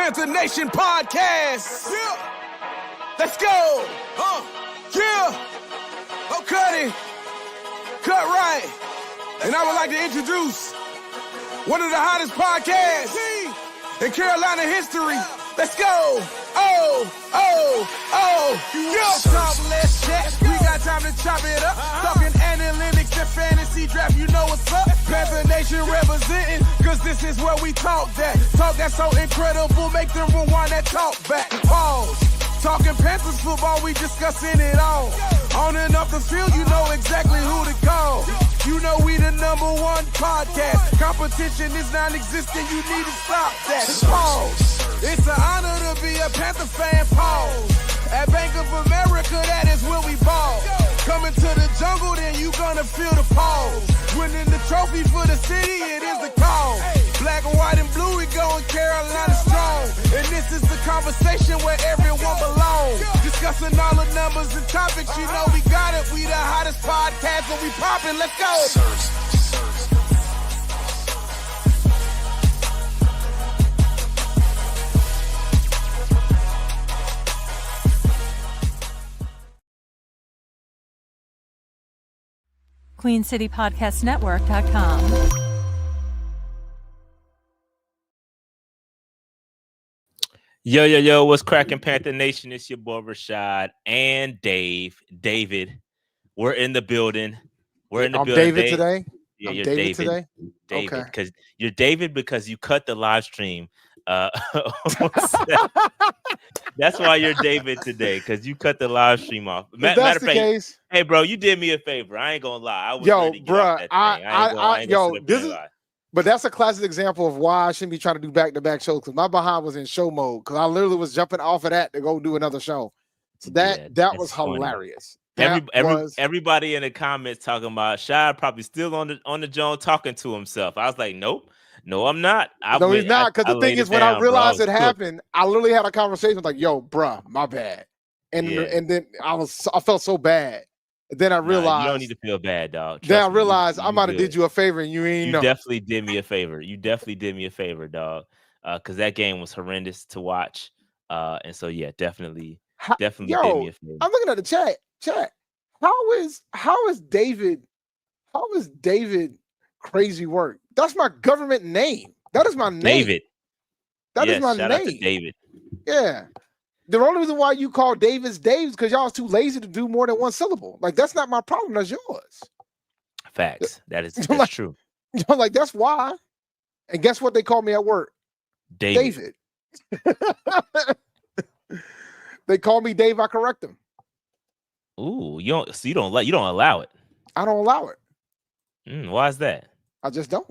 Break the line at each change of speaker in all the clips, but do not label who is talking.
Panther Nation Podcast. Yeah. Let's go. Yeah. Oh, cut it. Cut right. And I would like to introduce one of the hottest podcasts in Carolina history. Let's go. Yo, talk, let's chat. We got time to chop it up. Talking analytics and fantasy draft, you know what's up. Panther Nation representing, cause this is where we talk that. Talk that's so incredible, make them rewind that talk back. Pause. Talking Panthers football, we discussing it all. On and off the field, you know exactly who to call. You know we the #1 podcast. Competition is non-existent, you need to stop that. Pause. It's an honor to be a Panther fan, pause. At Bank of America, that is where we ball. Coming to the jungle, then you gonna feel the pause. Winning the trophy for the city, it is the call. Black, white, and blue, we going Carolina strong. And this is the conversation where everyone belongs. Discussing all the numbers and topics, you know we got it. We the hottest podcast, and we poppin', let's go.
QueenCityPodcastNetwork.com.
Yo, what's cracking, Panther Nation? It's your boy Rashad and David. We're in the building.
I'm David today.
Yeah,
I'm
you're
David today.
David,
Okay.
because you're David because you cut the live stream. That's why you're David today, because you cut the live stream off.
If that's the case,
hey, bro, you did me a favor. I ain't gonna lie. I was
yo,
ready to get
bro,
off that thing.
but that's a classic example of why I shouldn't be trying to do back-to-back shows, because my behind was in show mode, because I literally was jumping off of that to go do another show. So that was hilarious.
Everybody in the comments talking about Shad probably still on the joint talking to himself. I was like, nope. No, I'm not.
No, he's not. Because the thing is, when I realized it happened, I literally had a conversation like, "Yo, bruh, my bad," and then I felt so bad. And then I realized
you don't need to feel bad, dog.
Then I realized I might have did you a favor and you ain't know.
You definitely did me a favor. Dog. Because that game was horrendous to watch. And so definitely did me a favor.
I'm looking at the chat. How is David crazy work? That's my government name. That is my name.
David.
That is my
shout
name.
Out to David.
Yeah. The only reason why you call Davis Daves because y'all was too lazy to do more than one syllable. Like, that's not my problem. That's yours.
Facts. That's true.
Like, that's why. And guess what they call me at work? David. They call me Dave. I correct them.
Ooh, you don't allow it.
I don't allow it.
Why is that?
I just don't.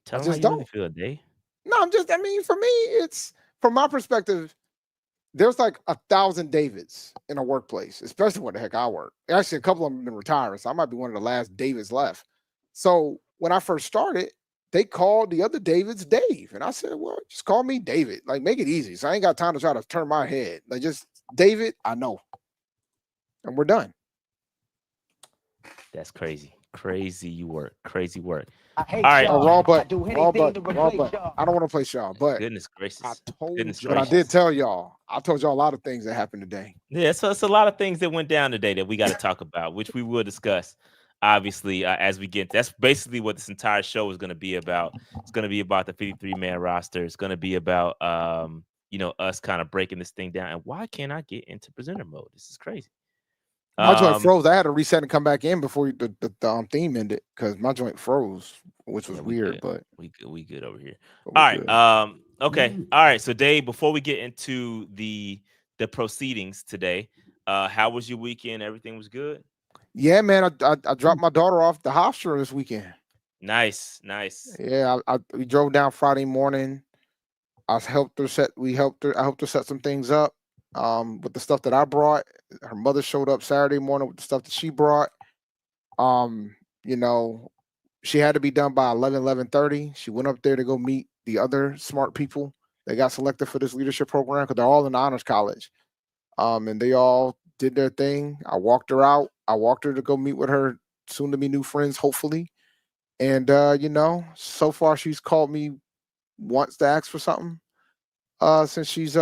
Tell me how you really feel, Dave.
No, for me, it's from my perspective, there's like 1,000 Davids in a workplace, especially where the heck I work. Actually, a couple of them have been retiring, so I might be one of the last Davids left. So when I first started, they called the other Davids Dave. And I said, well, just call me David. Like, make it easy. So I ain't got time to try to turn my head. Like, just David, I know. And we're done.
That's crazy. Crazy work.
I hate
all right.
Wrong button.
Wrong button.
I don't want to play y'all, but
goodness gracious.
I did tell y'all. I told y'all a lot of things that happened today.
Yeah, so it's a lot of things that went down today that we got to talk about, which we will discuss, obviously, as we get. That's basically what this entire show is going to be about. It's going to be about the 53-man roster. It's going to be about, us kind of breaking this thing down. And why can't I get into presenter mode? This is crazy.
My joint froze. I had to reset and come back in before the theme ended because my joint froze, which was weird. But
we good over here. All right. Okay. All right. So Dave, before we get into the proceedings today, how was your weekend? Everything was good?
Yeah, man. I dropped my daughter off the Hofstra this weekend.
Nice.
Yeah, we drove down Friday morning. I helped her set some things up. With the stuff that I brought. Her mother showed up Saturday morning with the stuff that she brought. She had to be done by 11:30. She went up there to go meet the other smart people that got selected for this leadership program because they're all in the honors college. And they all did their thing. I walked her out. I walked her to go meet with her soon-to-be new friends, hopefully. And, so far she's called me once to ask for something. since she's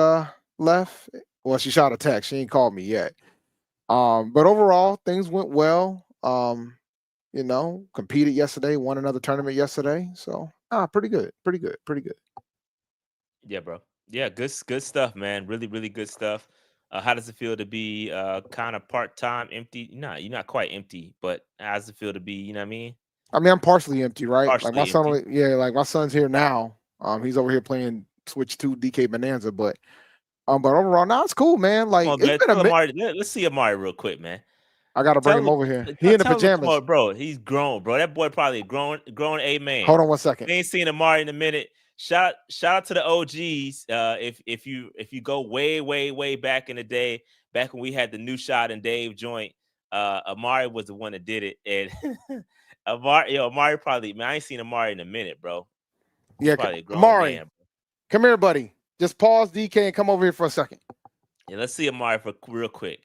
left. Well, she shot a text. She ain't called me yet. But overall, things went well. Competed yesterday, won another tournament yesterday. So pretty good.
Yeah, bro. Yeah, good stuff, man. Really, really good stuff. How does it feel to be kind of part-time empty? No, you're not quite empty, but how does it feel to be, you know what I mean?
I mean, I'm partially empty, right? Like my
Partially
son,
empty.
like my son's here now. He's over here playing Switch 2 DK Bonanza, but overall, now it's cool, man. Like
Come on,
it's
man.
been a
Tell
minute.
Amari, let's see Amari real quick, man.
I gotta bring him over here. He in the
Tell him to come
pajamas.
on, bro. He's grown, bro. That boy probably a grown A man.
Hold on 1 second.
We ain't seen Amari in a minute. Shout out to the OGs. If you go way back in the day, back when we had the New Shot and Dave joint, Amari was the one that did it. And Amari probably, man, I ain't seen Amari in a minute, bro.
Yeah,
probably a grown
Amari,
man,
come here, buddy. Just pause DK and come over here for a second.
Yeah, let's see Amari for real quick.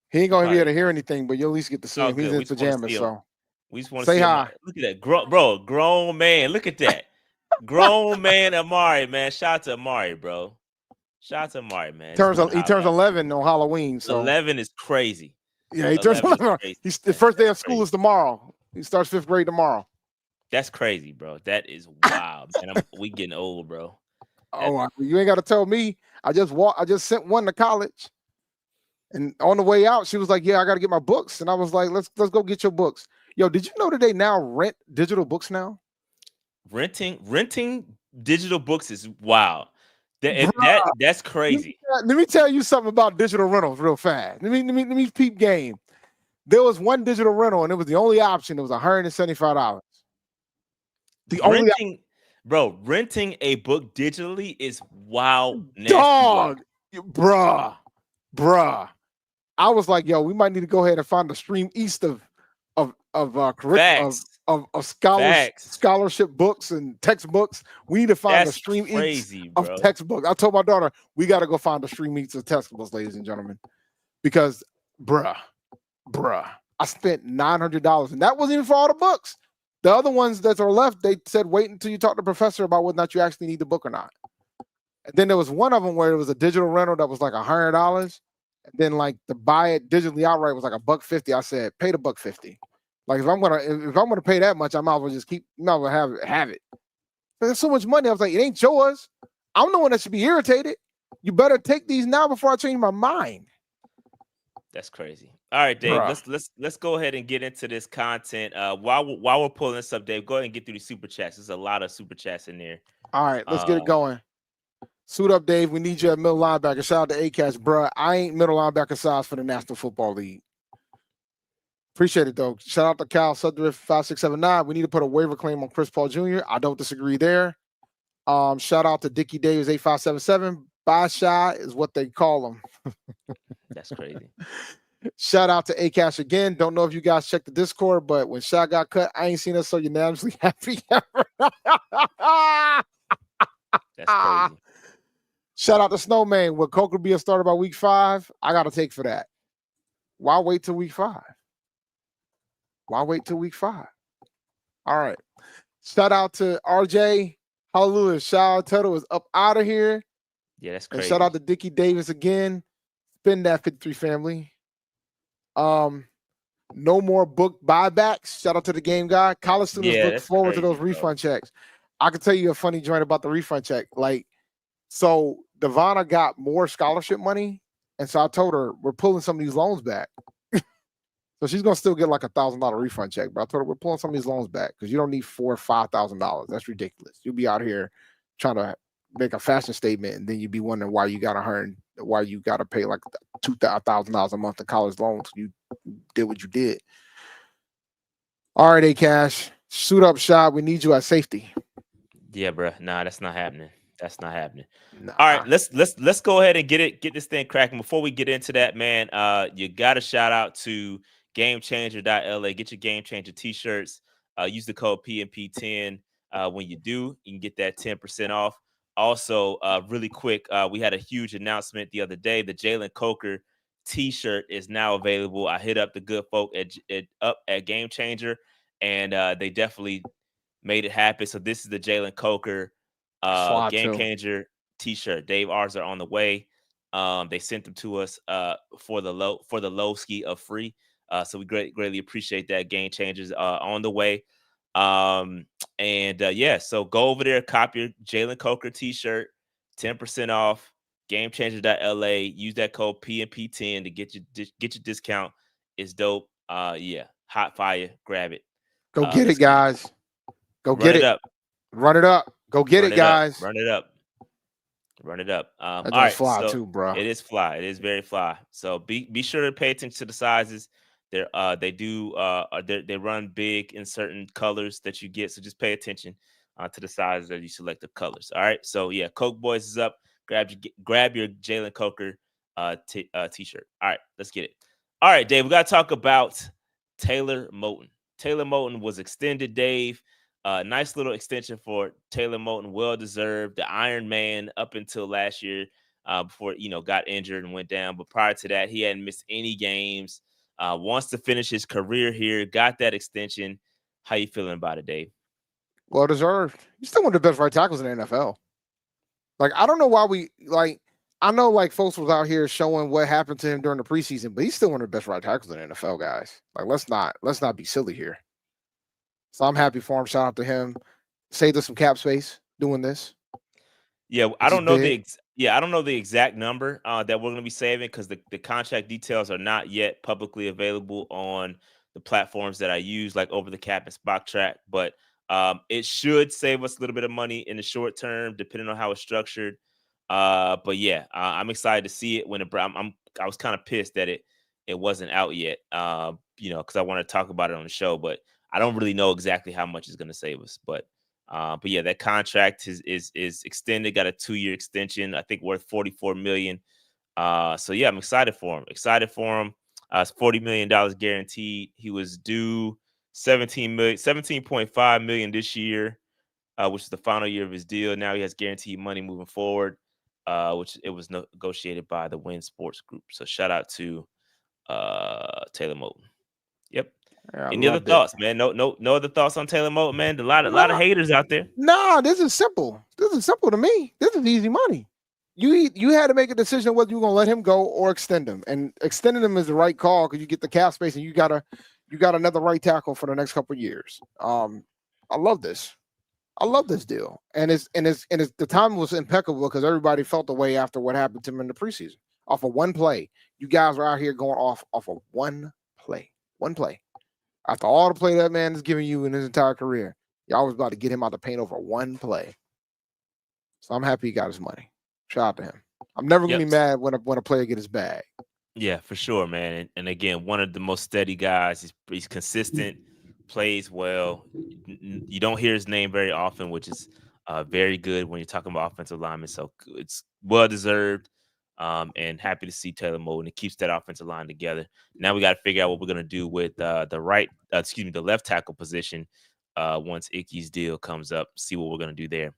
He ain't gonna be able to hear anything, but you'll at least get to see him. He's in pajamas, so
we just want to
say
see
hi.
Amari. Look at that, grown man. Look at that, grown man Amari, man. Shout out to Amari, bro. Shout out to Amari, man.
He turns 11 on Halloween. So
11 is crazy.
Yeah, he turns 11. He's the first day of school is tomorrow. He starts 5th grade tomorrow.
That's crazy, bro. That is wild, man. We getting old, bro.
You ain't got to tell me. I just sent one to college, and on the way out, she was like, "Yeah, I got to get my books," and I was like, "Let's go get your books." Yo, did you know that they now rent digital books now?
Renting digital books is wild. That's crazy.
Let me tell you something about digital rentals real fast. Let me peep game. There was one digital rental, and it was the only option. It was $175.
Renting a book digitally is wild.
Dog, bruh. I was like, yo, we might need to go ahead and find a stream east of scholarship books and textbooks. We need to find a stream east of textbooks. I told my daughter, we got to go find a stream east of textbooks, ladies and gentlemen, because bruh, I spent $900, and that wasn't even for all the books. The other ones that are left, they said, wait until you talk to the professor about whether or not you actually need the book or not. And then there was one of them where it was a digital rental that was like $100. And then like to buy it digitally outright was like $150. I said, pay the $150. Like if I'm gonna pay that much, I might as well just have it. But there's so much money. I was like, it ain't yours. I'm the one that should be irritated. You better take these now before I change my mind.
That's crazy. All right, Dave. Let's go ahead and get into this content. While we're pulling this up, Dave, go ahead and get through the super chats. There's a lot of super chats in there.
All right, let's get it going. Suit up, Dave. We need you at middle linebacker. Shout out to A-Cash, bruh. I ain't middle linebacker size for the National Football League. Appreciate it, though. Shout out to Cal Sudrift 5679. We need to put a waiver claim on Chris Paul Jr. I don't disagree there. Shout out to Dickie Davis 8577. Bye Shy is what they call him.
That's crazy.
Shout out to A-Cash again. Don't know if you guys checked the Discord, but when Shy got cut, I ain't seen us so unanimously happy ever.
That's crazy.
Shout out to Snowman. Will Coker be a starter by week 5? I got to take for that. Why wait till week 5? All right. Shout out to RJ. Hallelujah. Shout out Tuttle is up out of here.
Yeah, that's crazy.
And shout out to Dickie Davis again. Spin that 53 family. No more book buybacks. Shout out to the game guy. College students look forward to those refund checks. I can tell you a funny joint about the refund check. So Devonna got more scholarship money, and so I told her we're pulling some of these loans back. So she's gonna still get like $1,000 refund check, but I told her we're pulling some of these loans back because you don't need $4,000 or $5,000. That's ridiculous. You'll be out here trying to make a fashion statement, and then you'd be wondering why you got to pay like $2,000 a month in college loans. You did what you did. All right, A-Cash, suit up, shot. We need you at safety.
Yeah, bro. Nah, that's not happening.
Nah.
All right, let's go ahead and get this thing cracking. Before we get into that, man, you got to shout out to GameChanger.la. Get your Game Changer t-shirts. Use the code PNP10 when you do. You can get that 10% off. Also, really quick, we had a huge announcement the other day. The Jalen Coker t-shirt is now available. I hit up the good folk at Game Changer, and they definitely made it happen. So this is the Jalen Coker Game Changer t-shirt. Dave, ours are on the way. They sent them to us for the low ski of free. So we greatly appreciate that. Game Changers on the way. So go over there, copy your Jalen Coker t-shirt, 10% off. GameChanger.la. Use that code PNP10 to get your discount. It's dope. Hot fire. Grab it.
Go get it, guys. Go get it. Run it up. Go get it, guys.
Run it up. All
right, fly too, bro.
It is fly. It is very fly. So be sure to pay attention to the sizes. They run big in certain colors that you get. So just pay attention to the sizes that you select the colors. All right. So yeah, Coke Boys is up. Grab your Jalen Coker t-shirt. All right, let's get it. All right, Dave, we got to talk about Taylor Moton. Taylor Moton was extended, Dave. Nice little extension for Taylor Moton, well-deserved. The Iron Man up until last year before, got injured and went down. But prior to that, he hadn't missed any games. Wants to finish his career here, got that extension. How you feeling about it, Dave?
Well-deserved. He's still one of the best right tackles in the NFL. Like, I don't know why I know like folks was out here showing what happened to him during the preseason, but he's still one of the best right tackles in the NFL, guys. Like, let's not be silly here. So I'm happy for him. Shout out to him. Saved us some cap space doing this.
Yeah, I don't know the exact number that we're going to be saving because the contract details are not yet publicly available on the platforms that I use, like Over the Cap and Spot Track, but it should save us a little bit of money in the short term, depending on how it's structured. I'm excited to see it when I was kind of pissed that it wasn't out yet, because I want to talk about it on the show, but I don't really know exactly how much it's going to save us. But that contract is extended, got a 2-year extension, I think worth $44 million. I'm excited for him. It's $40 million guaranteed. He was due $17.5 million this year, which is the final year of his deal. Now he has guaranteed money moving forward, which it was negotiated by the Win Sports Group. So shout out to Taylor Moton. Yep.
Yeah,
any other thoughts, man? No other thoughts on Taylor Moton, man? A lot of haters out there.
Nah, this is simple. This is simple to me. This is easy money. You had to make a decision whether you're gonna let him go or extend him, and extending him is the right call because you get the cap space and you got another right tackle for the next couple of years. I love this. I love this deal, and the time was impeccable because everybody felt the way after what happened to him in the preseason. Off of one play, you guys were out here going off of one play. After all the play that man is giving you in his entire career, y'all was about to get him out the paint over one play. So I'm happy he got his money. Shout out to him. I'm never gonna be mad when a player get his bag.
Yeah, for sure, man. And again, one of the most steady guys. He's consistent, plays well. You don't hear his name very often, which is very good when you're talking about offensive linemen. So it's well deserved. And happy to see Taylor Moton. It keeps that offensive line together. Now we got to figure out what we're gonna do with the left tackle position once Icky's deal comes up. See what we're gonna do there,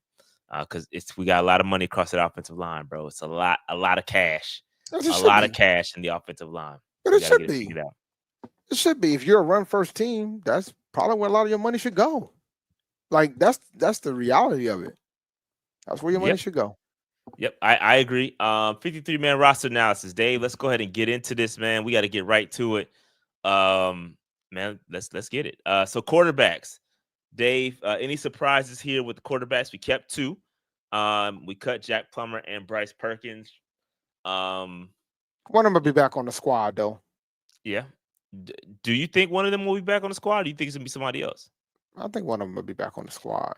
because we got a lot of money across that offensive line, bro. It's a lot of cash, of cash in the offensive line.
But it should be. It should be. If you're a run first team, that's probably where a lot of your money should go. Like that's the reality of it. That's where your money should go.
Yep, I agree. 53-man roster analysis. Dave, let's go ahead and get into this, man. We got to get right to it. Man, let's get it. So quarterbacks. Dave, any surprises here with the quarterbacks? We kept 2. We cut Jack Plummer and Bryce Perkins.
One of them will be back on the squad, though.
Yeah. Do you think one of them will be back on the squad, or do you think it's going to be somebody else?
I think one of them will be back on the squad.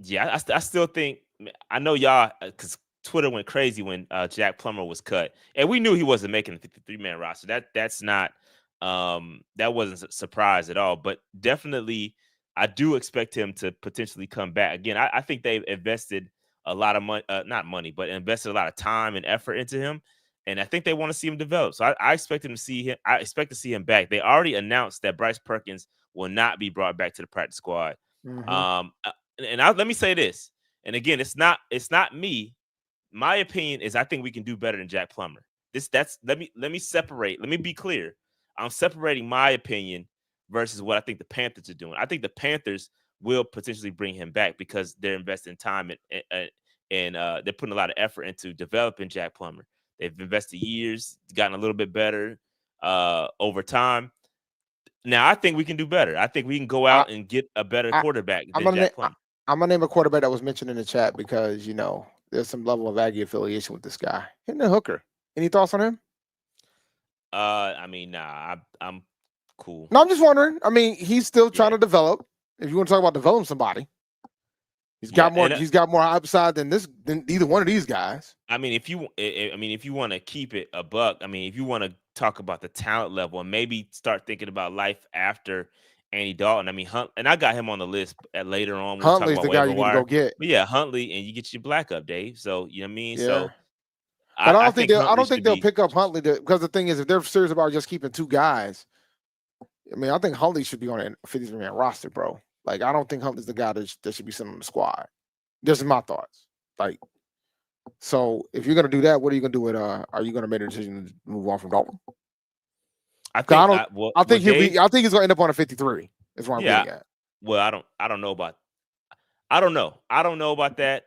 Yeah, I still think – I know y'all, because Twitter went crazy when Jack Plummer was cut, and we knew he wasn't making the 53-man roster. That's not that wasn't a surprise at all. But definitely, I do expect him to potentially come back again. I think they've invested a lot of money, not money, but invested a lot of time and effort into him, and I think they want to see him develop. So I expect him to see him. I expect to see him back. They already announced that Bryce Perkins will not be brought back to the practice squad.
Mm-hmm.
Let me say this. And again, it's not me. My opinion is I think we can do better than Jack Plummer. Let me separate. Let me be clear. I'm separating my opinion versus what I think the Panthers are doing. I think the Panthers will potentially bring him back because they're investing time and they're putting a lot of effort into developing Jack Plummer. They've invested years, gotten a little bit better over time. Now, I think we can do better. I think we can go out and get a better quarterback than Jack Plummer.
I'm going to name a quarterback that was mentioned in the chat because, there's some level of Aggie affiliation with this guy. Hendon Hooker. Any thoughts on him?
I mean, nah, I'm cool.
No, I'm just wondering. I mean, he's still trying to develop. If you want to talk about developing somebody, he's got more. He's got more upside than either one of these guys.
I mean, if you want to keep it a buck, I mean, if you want to talk about the talent level and maybe start thinking about life after Andy Dalton. I mean, and I got him on the list later on. When
Huntley's the guy you need to go get.
But yeah, Huntley, and you get your black up, Dave. So you know what I mean.
Yeah.
So,
but I don't think they'll pick up Huntley because the thing is, if they're serious about just keeping two guys, I mean, I think Huntley should be on a 53-man roster, bro. Like, I don't think Huntley's the guy that should be sitting on the squad. Just my thoughts. Like, so if you're gonna do that, what are you gonna do with? Are you gonna make a decision to move on from Dalton? I think he's gonna end up on a 53. Is what I'm getting at.
Well, I don't know about that.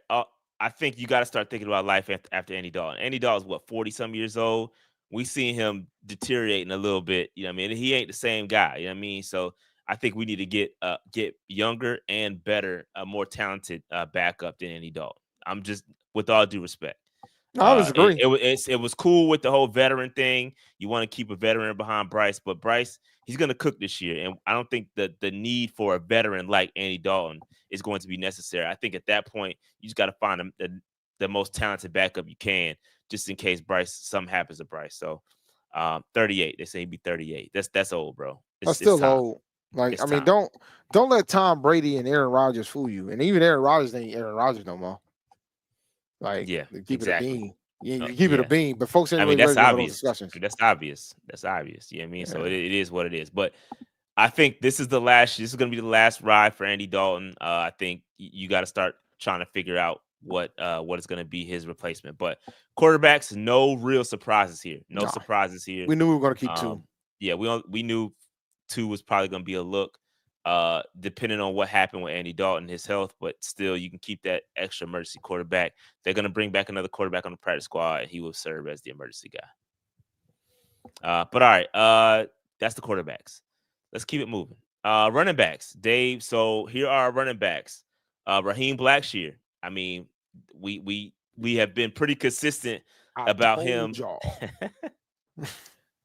I think you got to start thinking about life after Andy Dalton. Andy Dalton's what, 40-some years old. We seen him deteriorating a little bit. You know what I mean? He ain't the same guy. You know what I mean? So I think we need to get younger and better, more talented backup than Andy Dalton. I'm just, with all due respect.
No, I was agreeing.
It was cool with the whole veteran thing. You want to keep a veteran behind Bryce, but Bryce, he's going to cook this year. And I don't think that the need for a veteran like Andy Dalton is going to be necessary. I think at that point, you just got to find the most talented backup you can, just in case something happens to Bryce. So 38, they say he'd be 38. That's old, bro.
That's still old. Like, I mean, don't let Tom Brady and Aaron Rodgers fool you. And even Aaron Rodgers ain't Aaron Rodgers no more. Like, keep it a bean. Yeah, you keep it a bean, but folks ain't
that's obvious. That's obvious. That's obvious. You know what I mean? Yeah. So it is what it is. But I think this is going to be the last ride for Andy Dalton. I think you got to start trying to figure out what is going to be his replacement. But quarterbacks, no real surprises here. No surprises here.
We knew we were going to keep two.
Yeah, we knew two was probably going to be a look. Depending on what happened with Andy Dalton, his health, but still you can keep that extra emergency quarterback. They're going to bring back another quarterback on the practice squad, and he will serve as the emergency guy. But all right, that's the quarterbacks. Let's keep it moving. Running backs, Dave. So here are our running backs. Raheem Blackshear. I mean, we have been pretty consistent about him.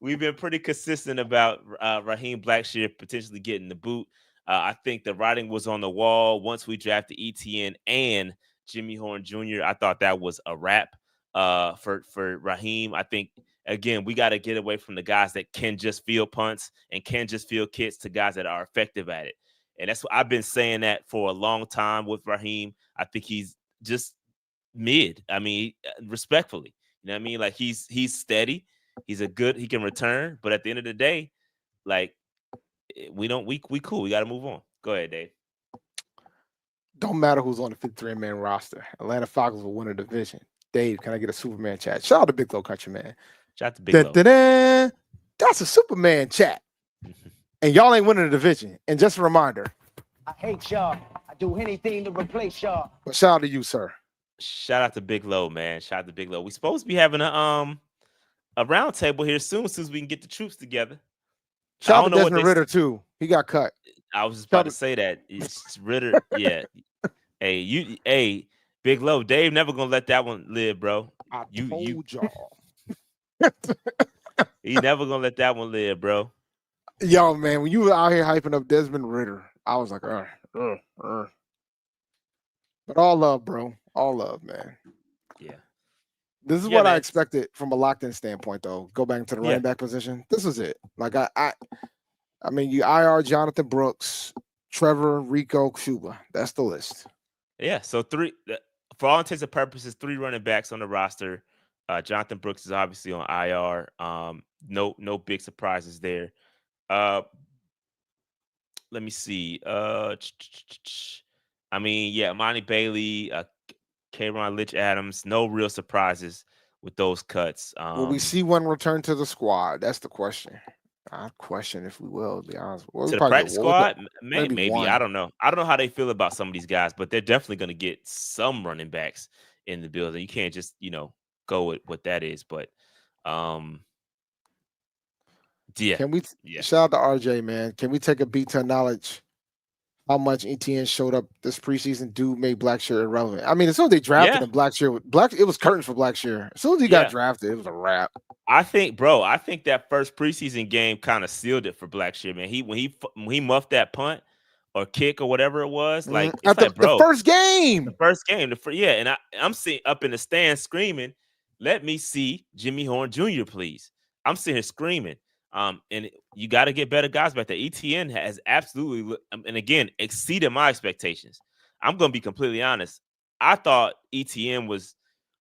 We've been pretty consistent about Raheem Blackshear potentially getting the boot. I think the writing was on the wall once we drafted ETN and Jimmy Horn Jr. I thought that was a wrap for Raheem. I think, again, we got to get away from the guys that can just field punts and can just field kicks to guys that are effective at it. And that's what I've been saying that for a long time with Raheem. I think he's just mid. I mean, respectfully, you know what I mean? Like he's steady. He can return, but at the end of the day, like we cool. We got to move on. Go ahead, Dave.
Don't matter who's on the 53-man roster. Atlanta Falcons will win a division. Dave, can I get a Superman chat? Shout out to Big Low Country Man.
Shout out to Big Low.
That's a Superman chat. And y'all ain't winning the division. And just a reminder.
I hate y'all. I do anything to replace y'all.
But shout out to you, sir.
Shout out to Big Low, man. Shout out to Big Low. We supposed to be having a round table here soon as we can get the troops together.
Shout out to Desmond Ritter too. He got cut.
I was just about to say that. It's Ritter. Yeah. Hey, Big Low. Dave never gonna let that one live, bro.
I told y'all.
He never gonna let that one live, bro.
Yo, man, when you were out here hyping up Desmond Ritter, I was like, But all love, bro. All love, man.
Yeah.
This is what I expected from a locked-in standpoint, though. Go back to the running back position. This was it. Like I mean, you IR Jonathan Brooks, Trevor, Rico, Shuba. That's the list.
Yeah. So for all intents and purposes, 3 running backs on the roster. Jonathan Brooks is obviously on IR. No big surprises there. Let me see. I mean, Imani Bailey, Kayron Litch-Adams, no real surprises with those cuts.
Will we see one return to the squad? That's the question. I question if we will, to be honest.
To the practice squad? Maybe. I don't know. I don't know how they feel about some of these guys, but they're definitely going to get some running backs in the building. You can't just, go with what that is. But yeah.
Can we shout out to RJ, man? Can we take a beat to acknowledge how much ETN showed up this preseason? Dude made Blackshear irrelevant. I mean, as soon as they drafted him, it was curtains for Blackshear. As soon as he got drafted, it was a wrap.
I think that first preseason game kind of sealed it for Blackshear, man. When he muffed that punt or kick or whatever it was, like
the first game,
and I'm sitting up in the stands screaming, "Let me see Jimmy Horn Jr., please!" I'm sitting here screaming. And you got to get better guys back there. ETN has absolutely, and again, exceeded my expectations. I'm going to be completely honest. I thought ETN was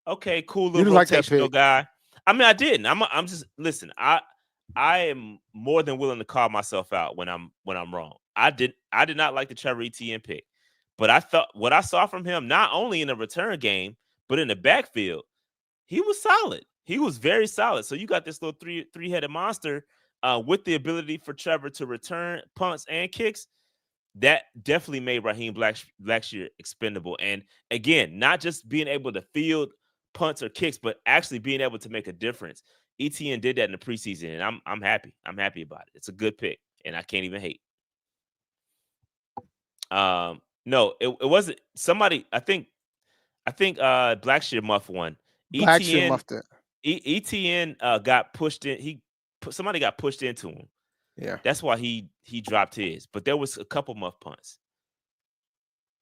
okay, cool little rotational guy. I mean, I didn't. I'm just listen. I am more than willing to call myself out when I'm wrong. I did not like the Trevor Etienne pick, but I thought what I saw from him, not only in the return game but in the backfield, he was solid. He was very solid. So you got this little three-headed monster with the ability for Trevor to return punts and kicks. That definitely made Raheem Blackshear expendable. And again, not just being able to field punts or kicks, but actually being able to make a difference. ETN did that in the preseason, and I'm happy. I'm happy about it. It's a good pick, and I can't even hate. No, it wasn't somebody. I think Blackshear muffed one.
Blackshear muffed it.
ETN got pushed in. Somebody got pushed into him.
Yeah,
that's why he dropped his. But there was a couple muff punts,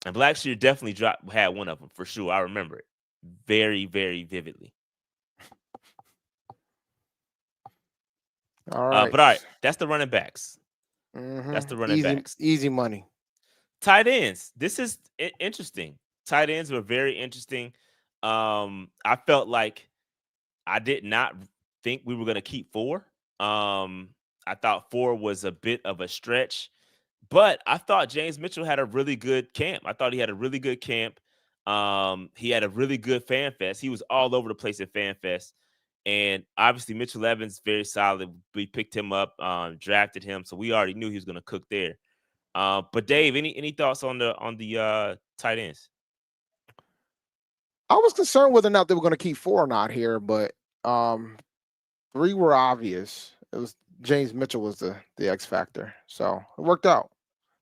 and Blackshear definitely had one of them for sure. I remember it very, very vividly.
All right,
but all right, that's the running backs.
Mm-hmm.
That's the running backs.
Easy money.
Tight ends. This is interesting. Tight ends were very interesting. I felt like I did not think we were going to keep 4. I thought 4 was a bit of a stretch, but I thought James Mitchell had a really good camp. He had a really good fan fest. He was all over the place at fan fest. And obviously Mitchell Evans, very solid. We picked him up, drafted him. So we already knew he was going to cook there. But Dave, any thoughts on the tight ends?
I was concerned whether or not they were going to keep 4 or not here, but 3 were obvious. It was James Mitchell was the X factor, so it worked out.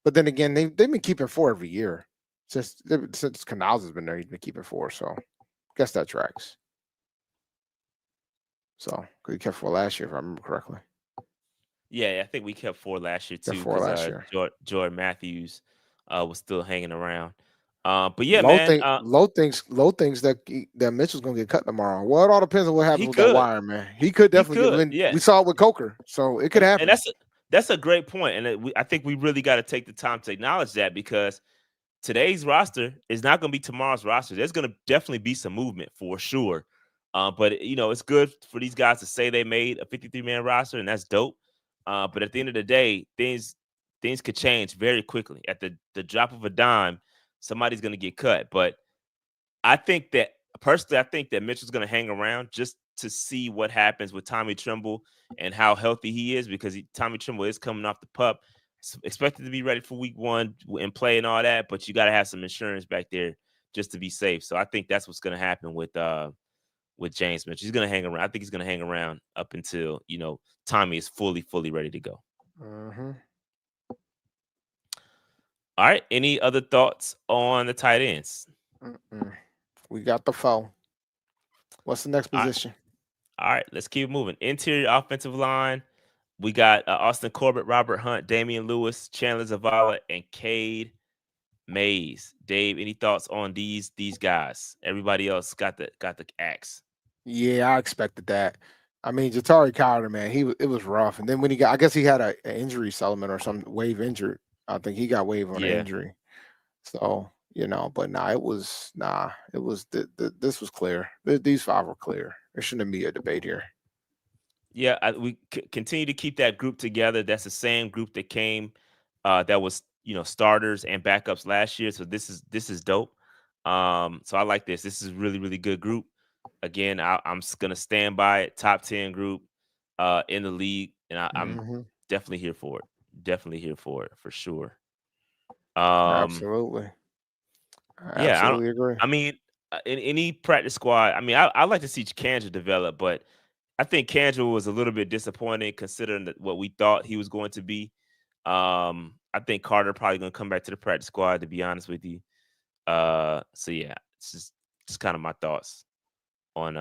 But then again, they've been keeping 4 every year since Canals has been there. He's been keeping 4, so I guess that tracks. So he kept 4 last year, if I remember correctly.
Yeah, I think we kept 4 last year too. 4 last year. Jordan Matthews was still hanging around. But yeah,
Low thinks that Mitchell's gonna get cut tomorrow. Well, it all depends on what happens with that wire, man. He could definitely get in. We saw it with Coker, so it could happen.
And that's a great point, and I think we really got to take the time to acknowledge that, because today's roster is not going to be tomorrow's roster. There's going to definitely be some movement for sure. But it's good for these guys to say they made a 53-man roster, and that's dope. But at the end of the day, things could change very quickly. At the drop of a dime, somebody's going to get cut. But I think that Mitchell's going to hang around just to see what happens with Tommy Tremble and how healthy he is, because Tommy Tremble is coming off the PUP, expected to be ready for week 1 and play and all that. But you got to have some insurance back there just to be safe. So I think that's what's going to happen with James Mitchell. He's going to hang around. I think he's going to hang around up until, Tommy is fully ready to go.
Mm-hmm.
All right. Any other thoughts on the tight ends?
We got the foe. What's the next position?
All right. Let's keep moving. Interior offensive line. We got Austin Corbett, Robert Hunt, Damian Lewis, Chandler Zavala, and Cade Mays. Dave, any thoughts on these guys? Everybody else got the axe.
Yeah, I expected that. I mean, Jatari Carter, man, it was rough. And then when I guess he had an injury settlement or some wave injured. I think he got waived on an injury. So, but this was clear. These 5 were clear. There shouldn't be a debate here.
Yeah, we continue to keep that group together. That's the same group that came, that was, starters and backups last year. So this is dope. So I like this. This is a really, really good group. Again, I'm going to stand by it. Top 10 group in the league. And I'm definitely here for it. Definitely here for it, for sure.
Absolutely. I absolutely agree.
I mean, in any practice squad. I mean, I like to see Kendra develop, but I think Kendra was a little bit disappointed considering what we thought he was going to be. I think Carter probably going to come back to the practice squad, to be honest with you. So yeah, it's just kind of my thoughts on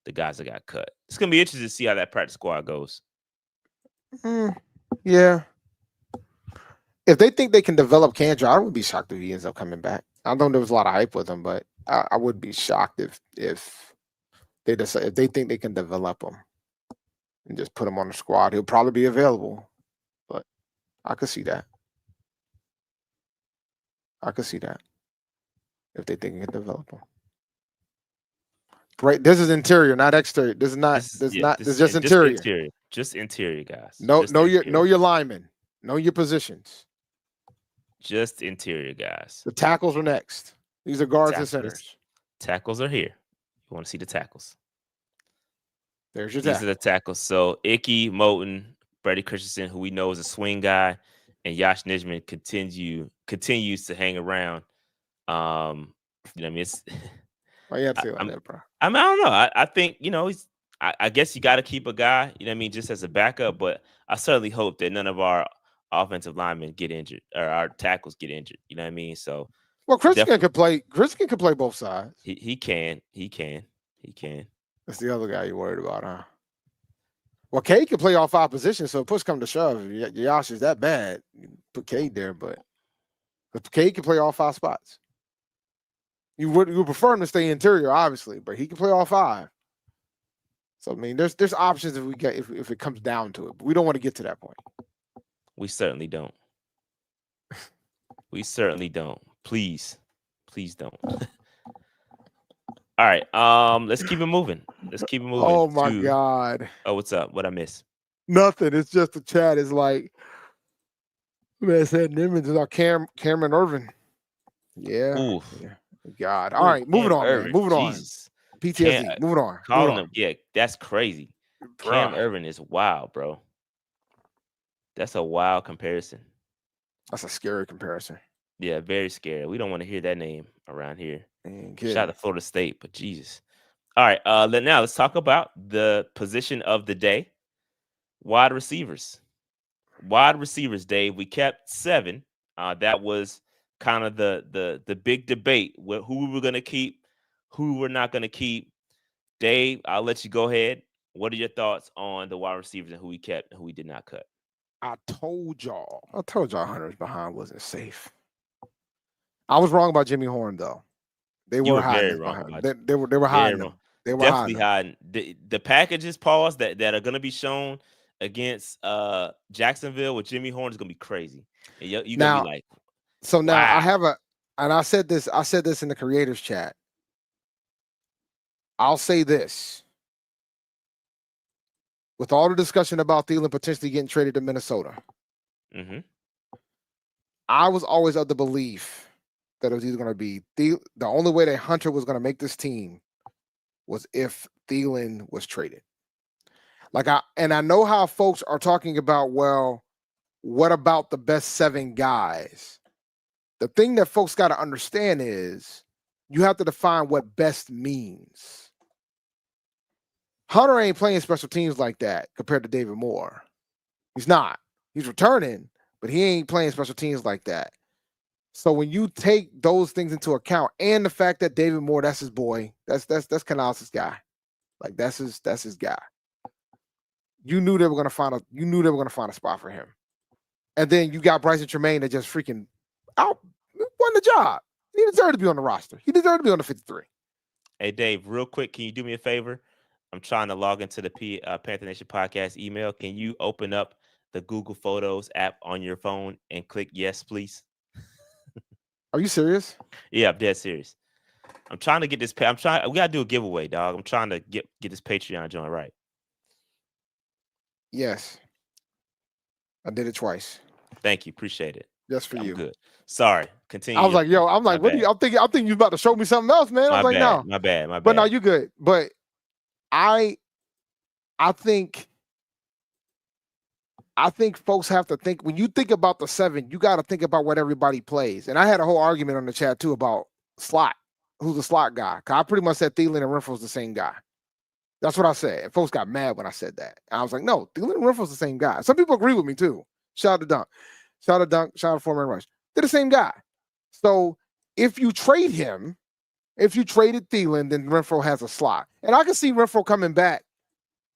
the guys that got cut. It's gonna be interesting to see how that practice squad goes.
Yeah. If they think they can develop Kendra, I would be shocked if he ends up coming back. I know there was a lot of hype with him, but I would be shocked if they decide, if they think they can develop him and just put him on the squad. He'll probably be available, but I could see that. I could see that if they think they can develop him. Right, this is interior, not exterior. This is just interior.
Just interior, guys.
Know your linemen. Know your positions.
Just interior, guys.
The tackles are next. These are guards and centers.
Tackles are here. You want to see the tackles?
There's your
These
tackle.
are the tackles. So Icky, Moton, Brady Christensen, who we know is a swing guy, and Yash Nijman continues to hang around. You know what I mean? It's
Why you have to say like that, bro?
I mean, I don't know. I think, I guess you got to keep a guy, you know what I mean, just as a backup, but I certainly hope that none of our offensive linemen get injured or our tackles get injured. You know what I mean? So,
well, Christian can play both sides.
He can.
That's the other guy you're worried about, huh? Well, Cade can play all 5 positions, so push come to shove. If Yash is that bad, you put Cade there, but Cade can play all 5 spots. You would prefer him to stay interior, obviously, but he can play all 5. So I mean, there's options if it comes down to it, but we don't want to get to that point.
We certainly don't. Please don't. All right. Let's keep it moving.
Oh my God.
Oh, what's up? What I miss?
Nothing. It's just the chat is like, man said Nimmons is our Cameron Irvin. Yeah.
Oof.
Yeah. God. All right, moving on, man. Moving on. PTSD. Moving on.
Calling him. Yeah, that's crazy. Cam Irvin is wild, bro. That's a wild comparison.
That's a scary comparison.
Yeah, very scary. We don't want to hear that name around here.
Shout
out to Florida State, but Jesus. All right, now let's talk about the position of the day. Wide receivers. Dave. We kept 7. That was kind of the big debate with who we were going to keep, who we're not going to keep. Dave, I'll let you go ahead. What are your thoughts on the wide receivers and who we kept and who we did not cut?
I told y'all Hunter's behind wasn't safe. I was wrong about Jimmy Horn, though. They were hiding. They were hiding. They were
definitely hiding. The packages, pause that are going to be shown against Jacksonville with Jimmy Horn is going to be crazy. And you're going to be like,
so now
wow.
I said this in the creators chat. I'll say this. With all the discussion about Thielen potentially getting traded to Minnesota, I was always of the belief that it was either going to be the only way that Hunter was going to make this team was if Thielen was traded. I know how folks are talking about, well, what about the best 7 guys? The thing that folks got to understand is you have to define what best means. Hunter ain't playing special teams like that compared to David Moore. He's not. He's returning, but he ain't playing special teams like that. So when you take those things into account, and the fact that David Moore, that's his boy, that's Canales' guy. Like that's his guy. You knew they were gonna find a spot for him. And then you got Bryson Tremaine that just freaking won the job. He deserved to be on the roster. He deserved to be on the 53.
Hey Dave, real quick, can you do me a favor? I'm trying to log into the Panther Nation Podcast email. Can you open up the Google Photos app on your phone and click yes, please?
Are you serious?
Yeah, I'm dead serious. I'm trying to get this. We gotta do a giveaway, dog. I'm trying to get this Patreon joint right.
Yes, I did it twice.
Thank you, appreciate it.
Just for you.
Good. Sorry. Continue.
I was like, yo, what do you? I'm thinking you about to show me something else, man. I was like, no,
my bad.
But no, you good. But I think folks have to think, when you think about the 7, you got to think about what everybody plays. And I had a whole argument on the chat too about slot, who's a slot guy. 'Cause I pretty much said Thielen and Renfrow's the same guy. That's what I said. And folks got mad when I said that. And I was like, no, Thielen and Renfrow's the same guy. Some people agree with me too. Shout out to Dunk. Shout out to Foreman Rush. They're the same guy. So if you trade him, if you traded Thielen, then Renfrow has a slot. And I can see Renfrow coming back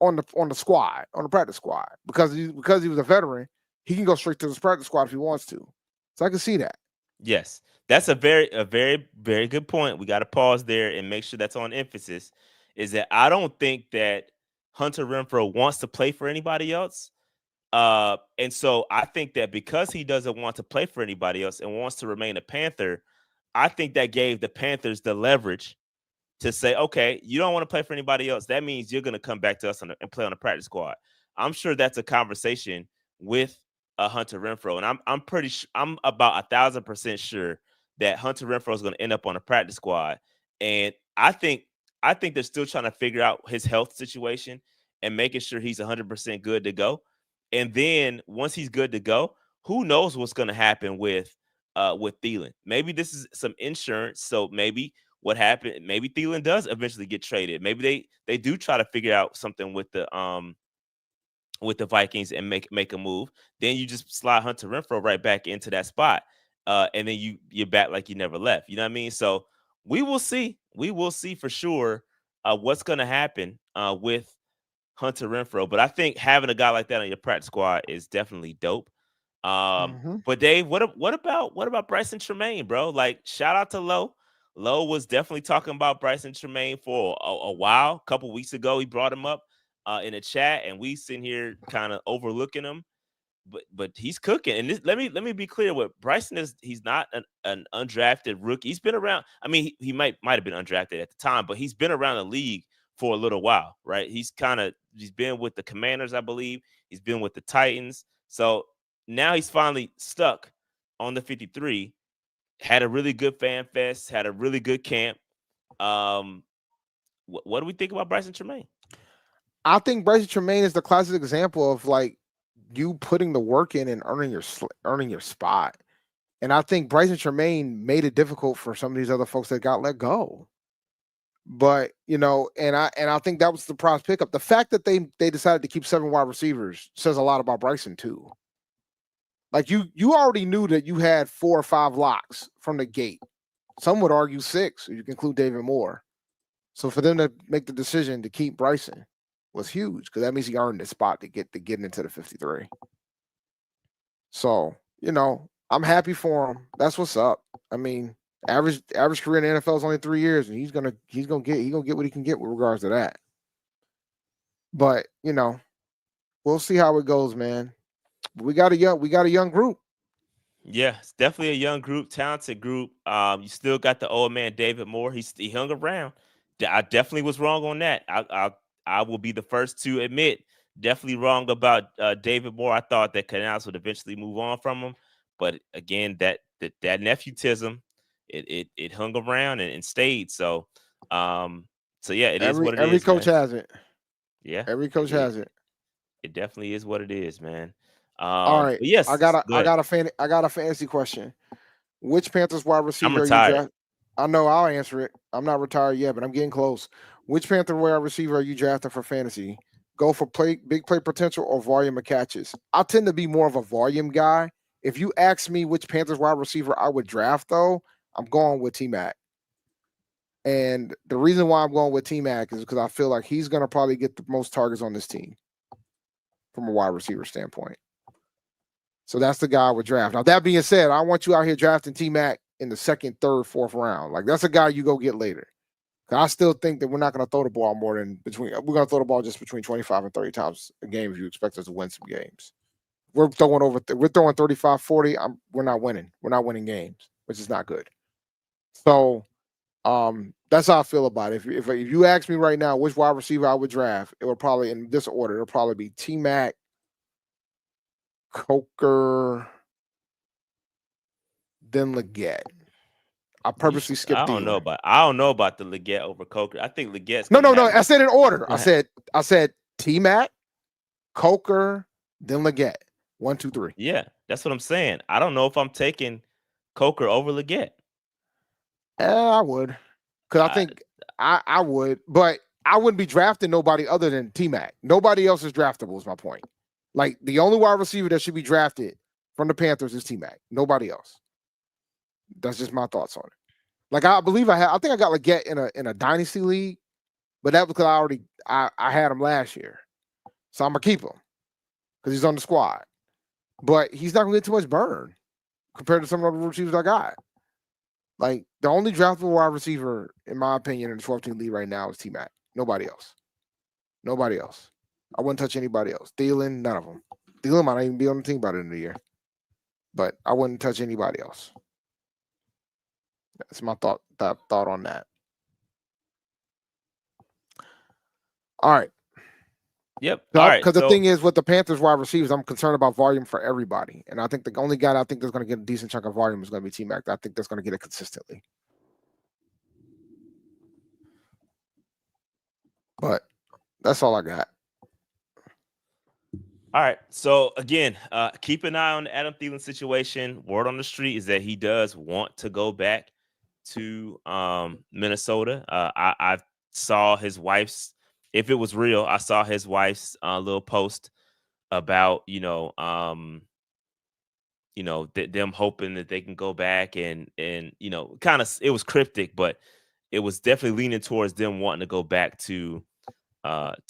on the squad, on the practice squad, because he was a veteran. He can go straight to the practice squad if he wants to. So I can see that.
Yes, that's a very, very good point. We got to pause there and make sure that's on emphasis. Is that I don't think that Hunter Renfrow wants to play for anybody else. And so I think that because he doesn't want to play for anybody else and wants to remain a Panther, I think that gave the Panthers the leverage to say, okay, you don't want to play for anybody else. That means you're going to come back to us and play on the practice squad. I'm sure that's a conversation with Hunter Renfrow. And I'm about 1,000% sure that Hunter Renfrow is going to end up on a practice squad. And I think they're still trying to figure out his health situation and making sure he's 100% good to go. And then once he's good to go, who knows what's going to happen with Thielen? Maybe this is some insurance. So maybe what happened, maybe Thielen does eventually get traded. Maybe they do try to figure out something with the Vikings and make a move. Then you just slide Hunter Renfrow right back into that spot. And then you're back like you never left. You know what I mean? So we will see. We will see for sure what's going to happen with Hunter Renfrow. But I think having a guy like that on your practice squad is definitely dope. But Dave, what about Bryson Tremaine, bro? Like, shout out to Lowe. Lowe was definitely talking about Bryson Tremaine for a while. A couple weeks ago, he brought him up in a chat, and we sitting here kind of overlooking him. But he's cooking. And let me be clear. What Bryson is, he's not an undrafted rookie. He's been around. I mean, he might have been undrafted at the time, but he's been around the league for a little while, right? He's been with the Commanders, I believe. He's been with the Titans. So now he's finally stuck on the 53. Had a really good fan fest. Had a really good camp. What do we think about Bryson Tremaine?
I think Bryson Tremaine is the classic example of like you putting the work in and earning your spot. And I think Bryson Tremaine made it difficult for some of these other folks that got let go. But and I think that was the prize pickup. The fact that they decided to keep 7 wide receivers says a lot about Bryson too. Like you already knew that you had 4 or 5 locks from the gate. Some would argue 6, if you can include David Moore. So for them to make the decision to keep Bryson was huge because that means he earned the spot to get into the 53. So, I'm happy for him. That's what's up. I mean, average career in the NFL is only 3 years, and he's gonna get what he can get with regards to that. But we'll see how it goes, man. We got a young group.
Yeah, it's definitely a young group, talented group. You still got the old man David Moore. He hung around. I definitely was wrong on that. I will be the first to admit, definitely wrong about David Moore. I thought that Canals would eventually move on from him, but again, that nephewtism, it hung around and stayed. So yeah, it is what it is.
Every coach has it.
Yeah,
every coach has it.
It definitely is what it is, man.
All right.
Yes,
I got a fantasy question. Which Panthers wide receiver
I'm
are you
retired.
drafting? I know I'll answer it. I'm not retired yet, but I'm getting close. Which Panther wide receiver are you drafting for fantasy? Go for big play potential or volume of catches? I tend to be more of a volume guy. If you ask me which Panthers wide receiver I would draft, though, I'm going with T-Mac. And the reason why I'm going with T-Mac is because I feel like he's going to probably get the most targets on this team from a wide receiver standpoint. So that's the guy I would draft. Now, that being said, I want you out here drafting T-Mac in the 2nd, 3rd, 4th round. Like, that's a guy you go get later. I still think that we're not going to throw the ball we're going to throw the ball just between 25 and 30 times a game if you expect us to win some games. We're throwing 35, 40. We're not winning. We're not winning games, which is not good. So that's how I feel about it. If you ask me right now which wide receiver I would draft, it would probably, in this order, it'll probably be T-Mac, Coker, then Leggett. I purposely skipped.
I don't know about the Leggett over Coker. I think Leggett's
no. I said in order. I said T-Mac, Coker, then Leggett. 1, 2, 3.
Yeah, that's what I'm saying. I don't know if I'm taking Coker over Leggett.
I would, because I think I would, but I wouldn't be drafting nobody other than T-Mac. Nobody else is draftable is my point. Like, the only wide receiver that should be drafted from the Panthers is T-Mac. Nobody else. That's just my thoughts on it. Like, I believe I think I got Leggett in a dynasty league, but that was because I had him last year. So I'm gonna keep him because he's on the squad. But he's not gonna get too much burn compared to some of the receivers I got. Like, the only draftable wide receiver, in my opinion, in the 12-team league right now is T-Mac. Nobody else. Nobody else. I wouldn't touch anybody else. Thielen, none of them. Thielen might not even be on the team by the end of the year. But I wouldn't touch anybody else. That's my thought on that. All right.
Yep. All right.
Because the thing is, with the Panthers wide receivers, I'm concerned about volume for everybody. And I think the only guy I think that's going to get a decent chunk of volume is going to be T-Mac. I think that's going to get it consistently. But that's all I got.
All right. So, again, keep an eye on the Adam Thielen situation. Word on the street is that he does want to go back to Minnesota. I saw his wife's, if it was real, I saw his wife's little post about, them hoping that they can go back and kind of, it was cryptic, but it was definitely leaning towards them wanting to go back to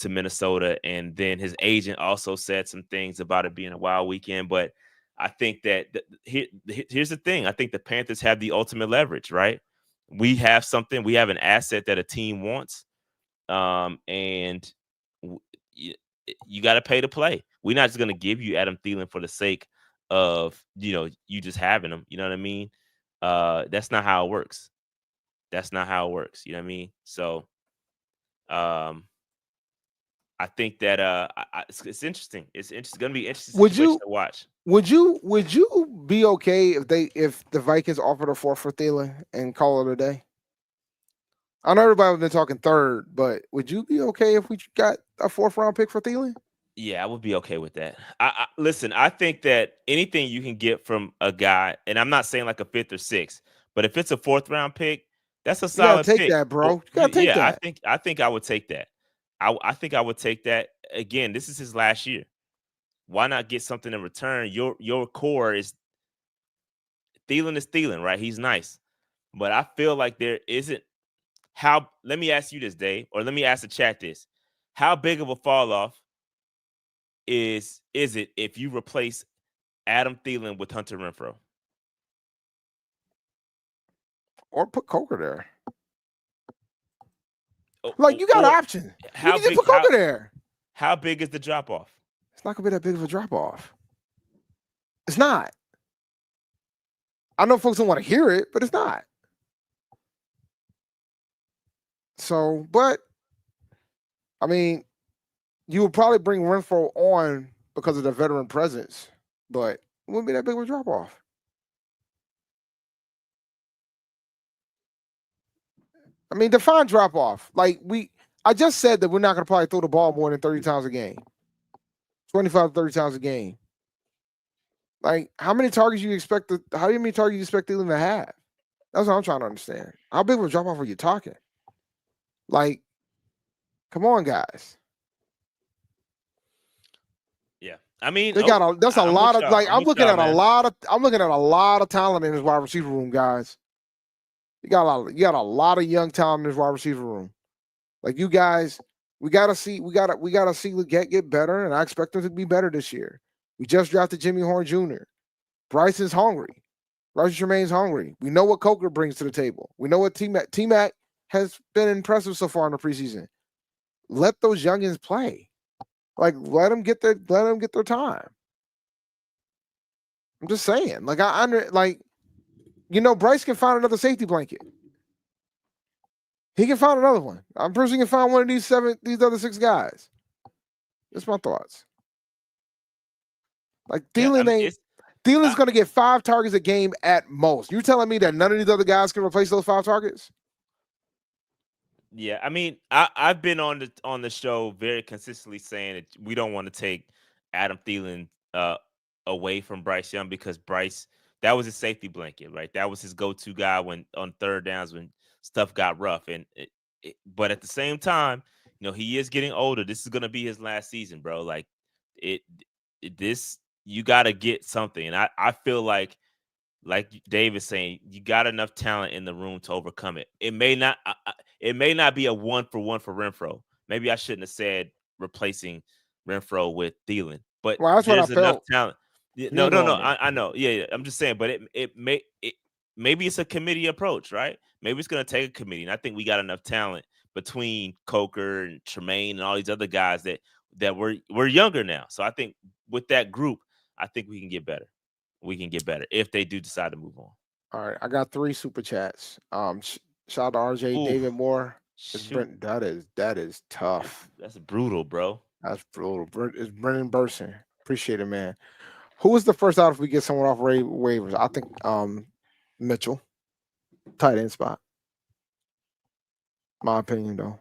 Minnesota. And then his agent also said some things about it being a wild weekend. But I think that here's the thing. I think the Panthers have the ultimate leverage, right? We have an asset that a team wants. And you got to pay to play. We're not just going to give you Adam Thielen for the sake of, you just having him. You know what I mean? That's not how it works. That's not how it works. You know what I mean? So, I think that it's interesting. It's going to be interesting situation to watch.
Would you be okay if the Vikings offered a fourth for Thielen and call it a day? I know everybody's been talking third, but would you be okay if we got a 4th round pick for Thielen?
Yeah, I would be okay with that. Listen, I think that anything you can get from a guy, and I'm not saying like a 5th or 6th, but if it's a 4th round pick, that's a solid pick.
You gotta take that, bro. You gotta take that.
I think I would take that. I think I would take that. Again, this is his last year. Why not get something in return? Your core is Thielen, right? He's nice. But I feel like there isn't let me ask you this, Dave, or let me ask the chat this. How big of a fall off is it if you replace Adam Thielen with Hunter Renfrow?
Or put Coker there. Like, you got an option. You can just put Coker there.
How big is the drop off?
It's not gonna be that big of a drop off. It's not. I know folks don't want to hear it, but it's not. So, but I mean, you would probably bring Renfrow on because of the veteran presence, but it wouldn't be that big of a drop off. I mean, define drop off. Like, I just said that we're not going to probably throw the ball more than 30 times a game, 25 to 30 times a game. Like, how many targets you expect Thielen to have? That's what I'm trying to understand. How big of a drop off are you talking? Like, come on, guys.
Yeah, I mean,
I'm looking at a lot of talent in this wide receiver room, guys. You got a lot of young talent in this wide receiver room. Like, you guys, we gotta see Leggett get better, and I expect him to be better this year. We just drafted Jimmy Horn Jr. Bryce is hungry. Bryce remains hungry. We know what Coker brings to the table. We know what T-Mac has been impressive so far in the preseason. Let those youngins play. Like, let them get their time. I'm just saying. Like, Bryce can find another safety blanket. He can find another one. I'm pretty sure he can find one of these other 6 guys. That's my thoughts. Like, Thielen's going to get 5 targets a game at most. You're telling me that none of these other guys can replace those 5 targets?
Yeah, I mean, I've been on the show very consistently saying that we don't want to take Adam Thielen away from Bryce Young because Bryce, that was his safety blanket, right? That was his go-to guy when on third downs when stuff got rough. And but at the same time, he is getting older. This is gonna be his last season, bro. Like this, you got to get something. And I feel like Dave is saying, you got enough talent in the room to overcome it. It may not be a 1-for-1 for Renfrow. Maybe I shouldn't have said replacing Renfrow with Thielen, but
that's
there's
what I
enough
felt.
talent. No. I know. Yeah. I'm just saying, but maybe it's a committee approach, right? Maybe it's going to take a committee. And I think we got enough talent between Coker and Tremaine and all these other guys that we're younger now. So I think with that group, I think we can get better. We can get better if they do decide to move on.
All right, I got 3 super chats. Shout out to RJ,
Ooh,
David Moore. That is tough.
That's brutal, bro.
That's brutal. It's Brennan Burson. Appreciate it, man. Who is the first out if we get someone off waivers? I think Mitchell, tight end spot. My opinion, though.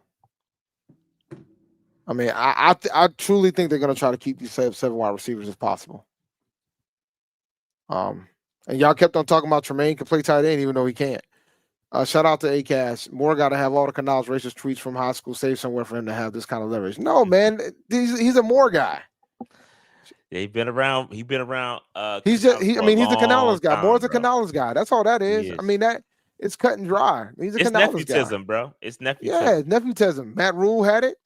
I mean, I truly think they're gonna try to keep these 7 wide receivers if possible. And y'all kept on talking about Tremaine can play tight end even though he can't. Shout out to ACAS. Moore got to have all the Canals racist tweets from high school saved somewhere for him to have this kind of leverage. No, man, he's a Moore guy.
Yeah, he's been around. He's
a Canales guy. Moore's a
bro.
Canales guy. That's all that is. I mean, that it's cut and dry. He's a Canales guy. It's
nepotism, bro. It's nepotism.
Yeah, nepotism. Matt Rule had it.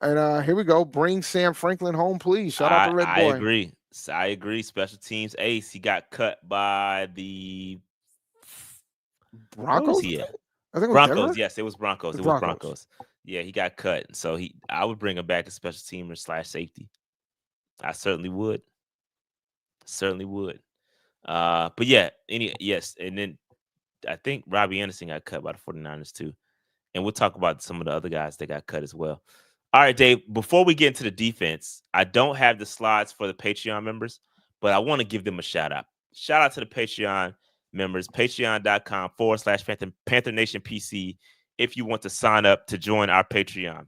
And here we go. Bring Sam Franklin home, please. Shout out to Red Boy.
I agree. Special teams ace. He got cut by the
Broncos.
I
think
Broncos.
Denver?
Yes, it was Broncos. It was Broncos. Yeah, he got cut. So I would bring him back as special teamer / safety. I certainly would. But yeah, yes. And then I think Robbie Anderson got cut by the 49ers too. And we'll talk about some of the other guys that got cut as well. All right, Dave, before we get into the defense, I don't have the slides for the Patreon members, but I want to give them a shout out. Shout out to the Patreon members, patreon.com/Panther Nation PC, if you want to sign up to join our Patreon.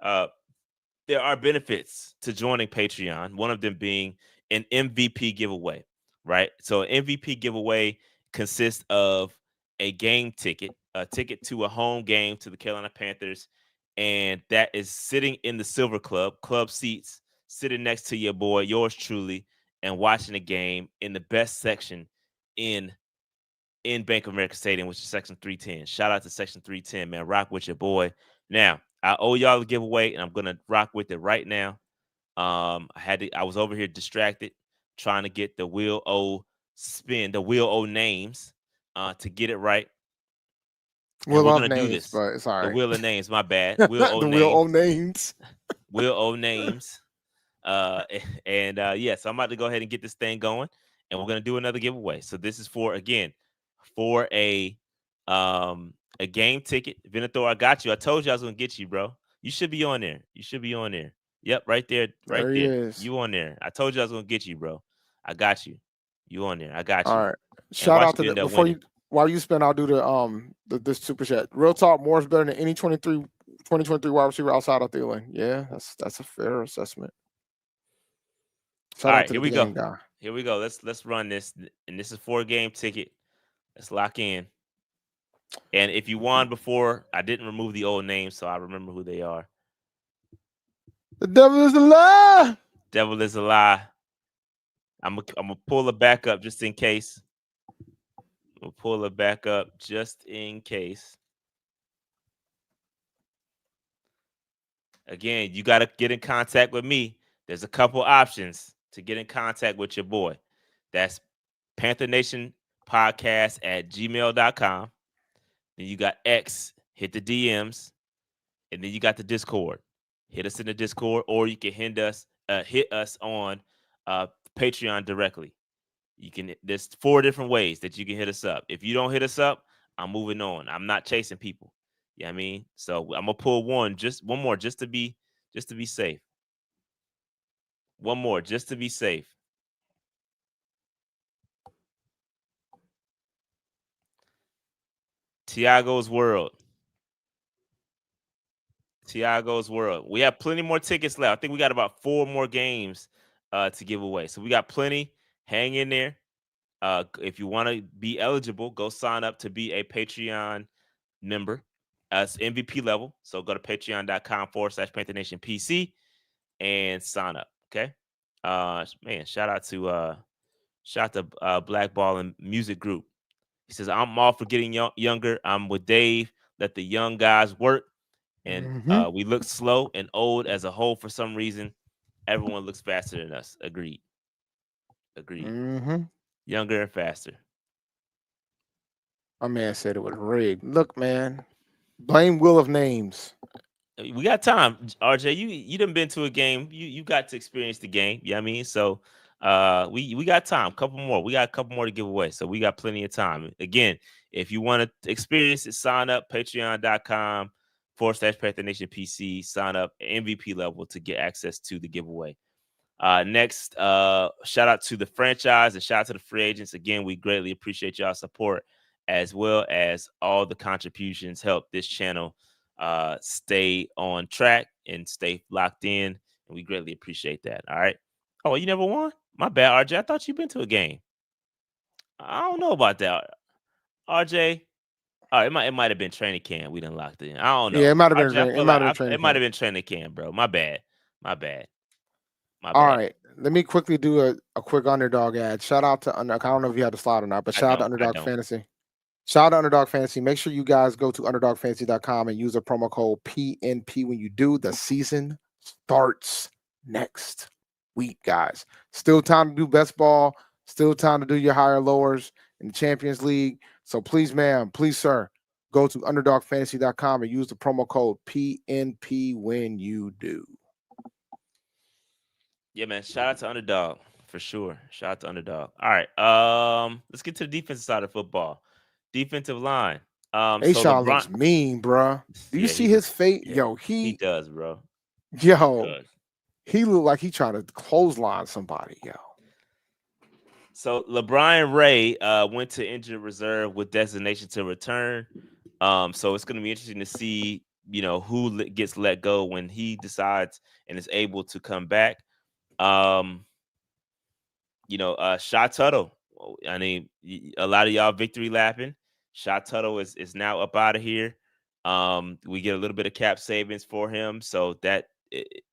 There are benefits to joining Patreon, one of them being an MVP giveaway, right? So an MVP giveaway consists of a game ticket, a ticket to a home game to the Carolina Panthers, and that is sitting in the Silver Club seats, sitting next to your boy, yours truly, and watching the game in the best section in Bank of America Stadium, which is Section 310. Shout out to Section 310, man. Rock with your boy. Now, I owe y'all a giveaway, and I'm gonna rock with it right now. I was over here distracted, trying to get the Wheel O names to get it right.
We're
gonna
names,
do this.
But it's all right.
The Wheel of Names, my bad. Wheel O names.
Wheel O names.
Wheel O names. So I'm about to go ahead and get this thing going, and we're gonna do another giveaway. So this is for a game ticket. Venator, I got you. I told you I was gonna get you, bro. You should be on there. Yep, right there,
there.
You on there. I told you I was gonna get you, bro. I got you. You on there. I got you.
All right. Shout out to while you spend, I'll do this super chat. Real talk, Moore's better than any 2023 wide receiver outside of Thielen. Yeah, that's a fair assessment.
All right, here we go. Here we go. Let's run this, and this is for a game ticket. Let's lock in. And if you won before, I didn't remove the old names, so I remember who they are.
The devil is a lie.
Devil is a lie. I'm gonna pull it back up just in case. Again, you got to get in contact with me. There's a couple options to get in contact with your boy. That's Panther Nation Podcast at gmail.com. Then you got X, hit the DMs, and then you got the Discord. Hit us in the Discord, or you can hit us on Patreon directly. There's 4 different ways that you can hit us up. If you don't hit us up, I'm moving on. I'm not chasing people. You know what I mean? So I'm gonna pull one more just to be safe. One more just to be safe. Tiago's World. We have plenty more tickets left. I think we got about 4 more games to give away. So we got plenty. Hang in there. If you want to be eligible, go sign up to be a Patreon member. It's MVP level. So go to patreon.com/Panther Nation PC and sign up. Okay. Man, shout out to Blackball and Music Group. He says, I'm all for getting younger. I'm with Dave. Let the young guys work. And we look slow and old as a whole for some reason. Everyone looks faster than us. Agreed. Younger and faster.
My man said it was rigged. Look, man, blame Will of Names.
We got time, RJ. You done been to a game. You got to experience the game. You know what I mean? So we got time. Couple more. We got a couple more to give away. So we got plenty of time. Again, if you want to experience it, sign up patreon.com/Panther Nation PC. Sign up MVP level to get access to the giveaway. Next, shout out to the franchise and shout out to the free agents. Again, we greatly appreciate y'all's support as well as all the contributions help this channel stay on track and stay locked in. And we greatly appreciate that. All right. Oh, you never won? My bad, RJ. I thought you'd been to a game. I don't know about that, RJ. Oh, it might have been training camp. We done locked in. I don't know.
Yeah, it might have been.
It might have been training camp, bro. My bad.
All right, let me quickly do a quick underdog ad. Shout out to I don't know if you had the slide or not, but shout out to Underdog Fantasy. Shout out to Underdog Fantasy. Make sure you guys go to underdogfantasy.com and use the promo code PNP when you do. The season starts next week, guys. Still time to do best ball. Still time to do your higher lowers in the Champions League. So please, ma'am, please, sir, go to underdogfantasy.com and use the promo code PNP when you do.
Yeah, man. Shout out to Underdog for sure. Shout out to Underdog. All right. Let's get to the defensive side of football. Defensive line.
Ashawn looks mean, bro. Do you see his face?
Yeah,
yo,
he does, bro.
Yo, he looked like he trying to clothesline somebody, yo.
So LeBron Ray went to injured reserve with designation to return. So it's going to be interesting to see, who gets let go when he decides and is able to come back. Shot Tuttle. I mean, a lot of y'all victory lapping. Shot Tuttle is now up out of here. We get a little bit of cap savings for him, so that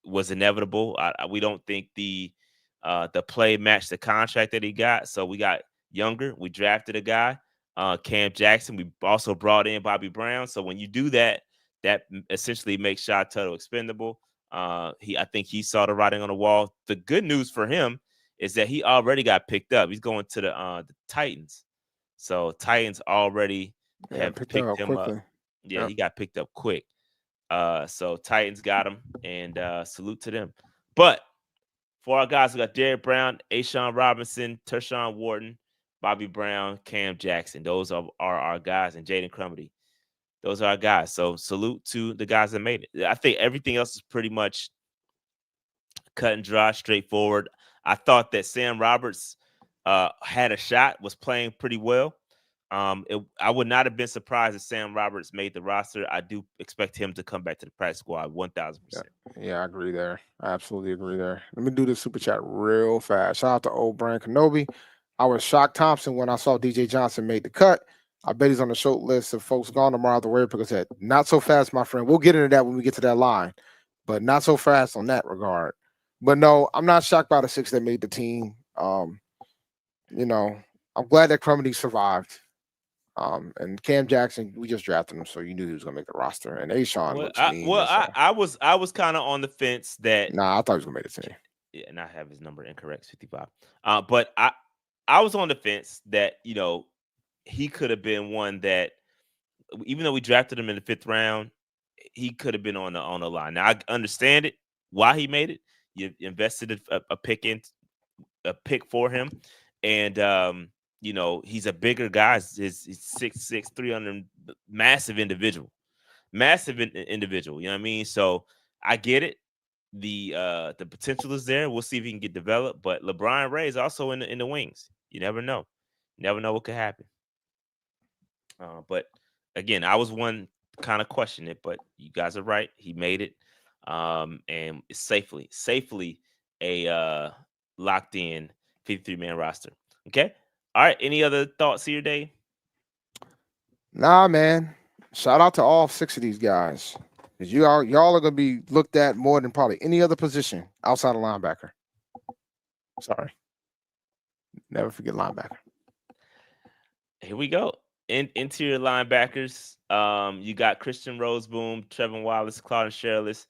was inevitable. We don't think the play matched the contract that he got, so we got younger. We drafted a guy, Cam Jackson. We also brought in Bobby Brown. So when you do that, that essentially makes Shot Tuttle expendable. I think he saw the writing on the wall. The good news for him is that he already got picked up. He's going to the Titans. So Titans already have picked him up. Yeah, yep. He got picked up quick. So Titans got him, and salute to them. But for our guys, we got Derrick Brown, Ashawn Robinson, Tershawn Wharton, Bobby Brown, Cam Jackson. Those are our guys, and Jaden Crumedy. Those are our guys. So salute to the guys that made it. I think everything else is pretty much cut and dry, straightforward. I thought that Sam Roberts had a shot, was playing pretty well. I would not have been surprised if Sam Roberts made the roster. I do expect him to come back to the practice squad 1,000%.
Yeah, I agree there. I absolutely agree there. Let me do this super chat real fast. Shout out to old Brian Kenobi. I was shocked Thompson when I saw DJ Johnson made the cut. I bet he's on the short list of folks gone tomorrow. The waiver picker said, not so fast, my friend. We'll get into that when we get to that line, but not so fast on that regard. But no, I'm not shocked by the 6 that made the team. I'm glad that Crumedy survived. And Cam Jackson, we just drafted him, so you knew he was gonna make the roster. And Ashawn looks mean.
I was kind of on the fence that.
Nah, I thought he was gonna make the team.
Yeah, and I have his number incorrect, 55. But I was on the fence that he could have been one that, even though we drafted him in the 5th round, he could have been on the line. Now I understand it why he made it. You invested a pick for him, and he's a bigger guy. He's 6'6", 300, massive individual. You know what I mean? So I get it. The potential is there. We'll see if he can get developed. But LeBron Ray is also in the wings. You never know. You never know what could happen. But again, I was one kind of question it, but you guys are right. He made it. And it's safely a locked in 53-man roster. Okay. All right. Any other thoughts here, Dave?
Nah, man. Shout out to all 6 of these guys. Because y'all are gonna be looked at more than probably any other position outside of linebacker. Sorry. Never forget linebacker.
Here we go. Interior linebackers. You got Christian Roseboom, Trevor Wallace, Claude Sherlis,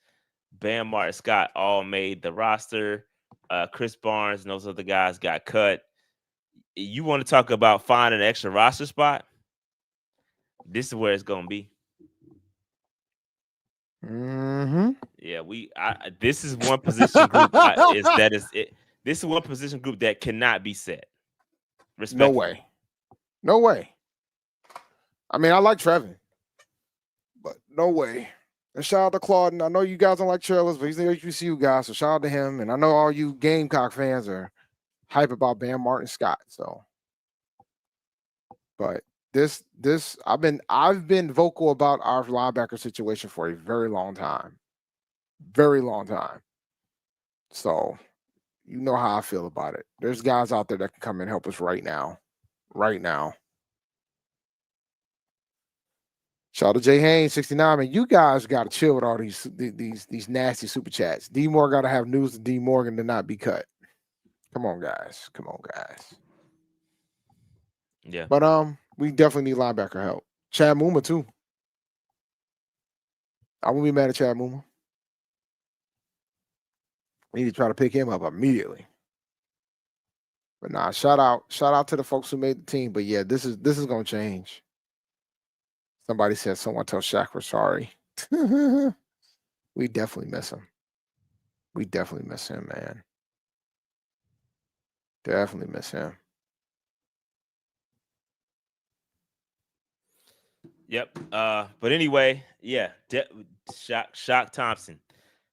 Bam Martin Scott all made the roster. Chris Barnes and those other guys got cut. You want to talk about finding an extra roster spot? This is where it's gonna be.
Mm-hmm.
Yeah, this is one position group. This is one position group that cannot be set.
No way. No way. I mean, I like Trevin, but no way. And shout out to Claude. And I know you guys don't like Charles, but he's the HBCU guy, so shout out to him. And I know all you Gamecock fans are hype about Bam Martin Scott. So, but I've been vocal about our linebacker situation for a very long time. Very long time. So you know how I feel about it. There's guys out there that can come and help us right now. Right now. Shout out to Jay Haynes, 69. Man, you guys got to chill with all these nasty super chats. D Moore got to have news to D Morgan to not be cut. Come on, guys. Come on, guys.
Yeah.
But we definitely need linebacker help. Chad Muma too. I wouldn't be mad at Chad Muma. We need to try to pick him up immediately. But nah, shout out to the folks who made the team. But yeah, this is gonna change. Somebody said someone tell Shaq we're sorry. We definitely miss him. We definitely miss him, man. Definitely miss him.
Yep. But anyway, yeah. Shock Thompson.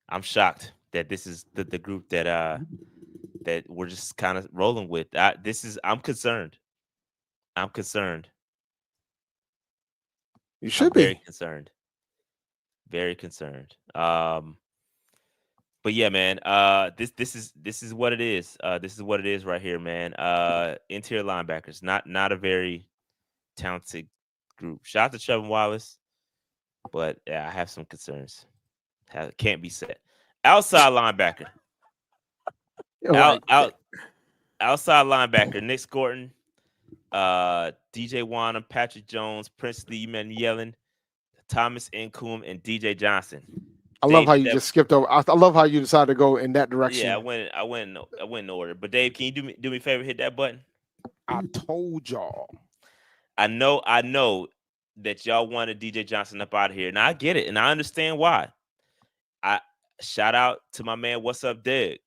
I'm shocked that this is the group that we're just kind of rolling with. I'm concerned. I'm concerned.
You should be
very concerned. Very concerned. But yeah, man. This is what it is. This is what it is right here, man. Interior linebackers, not a very talented group. Shout out to Trevor Wallace, but yeah, I have some concerns. Can't be set. Outside linebacker. Outside linebacker, Nick Scorton, DJ Wanham, Patrick Jones, Princely, Eman Yellen, Thomas Nkum, and DJ Johnson.
I love how you just skipped over. I love how you decided to go in that direction.
Yeah, I went in order. But Dave, can you do me a favor? Hit that button.
I told y'all.
I know that y'all wanted DJ Johnson up out of here, and I get it, and I understand why. I shout out to my man, What's Up, Dig.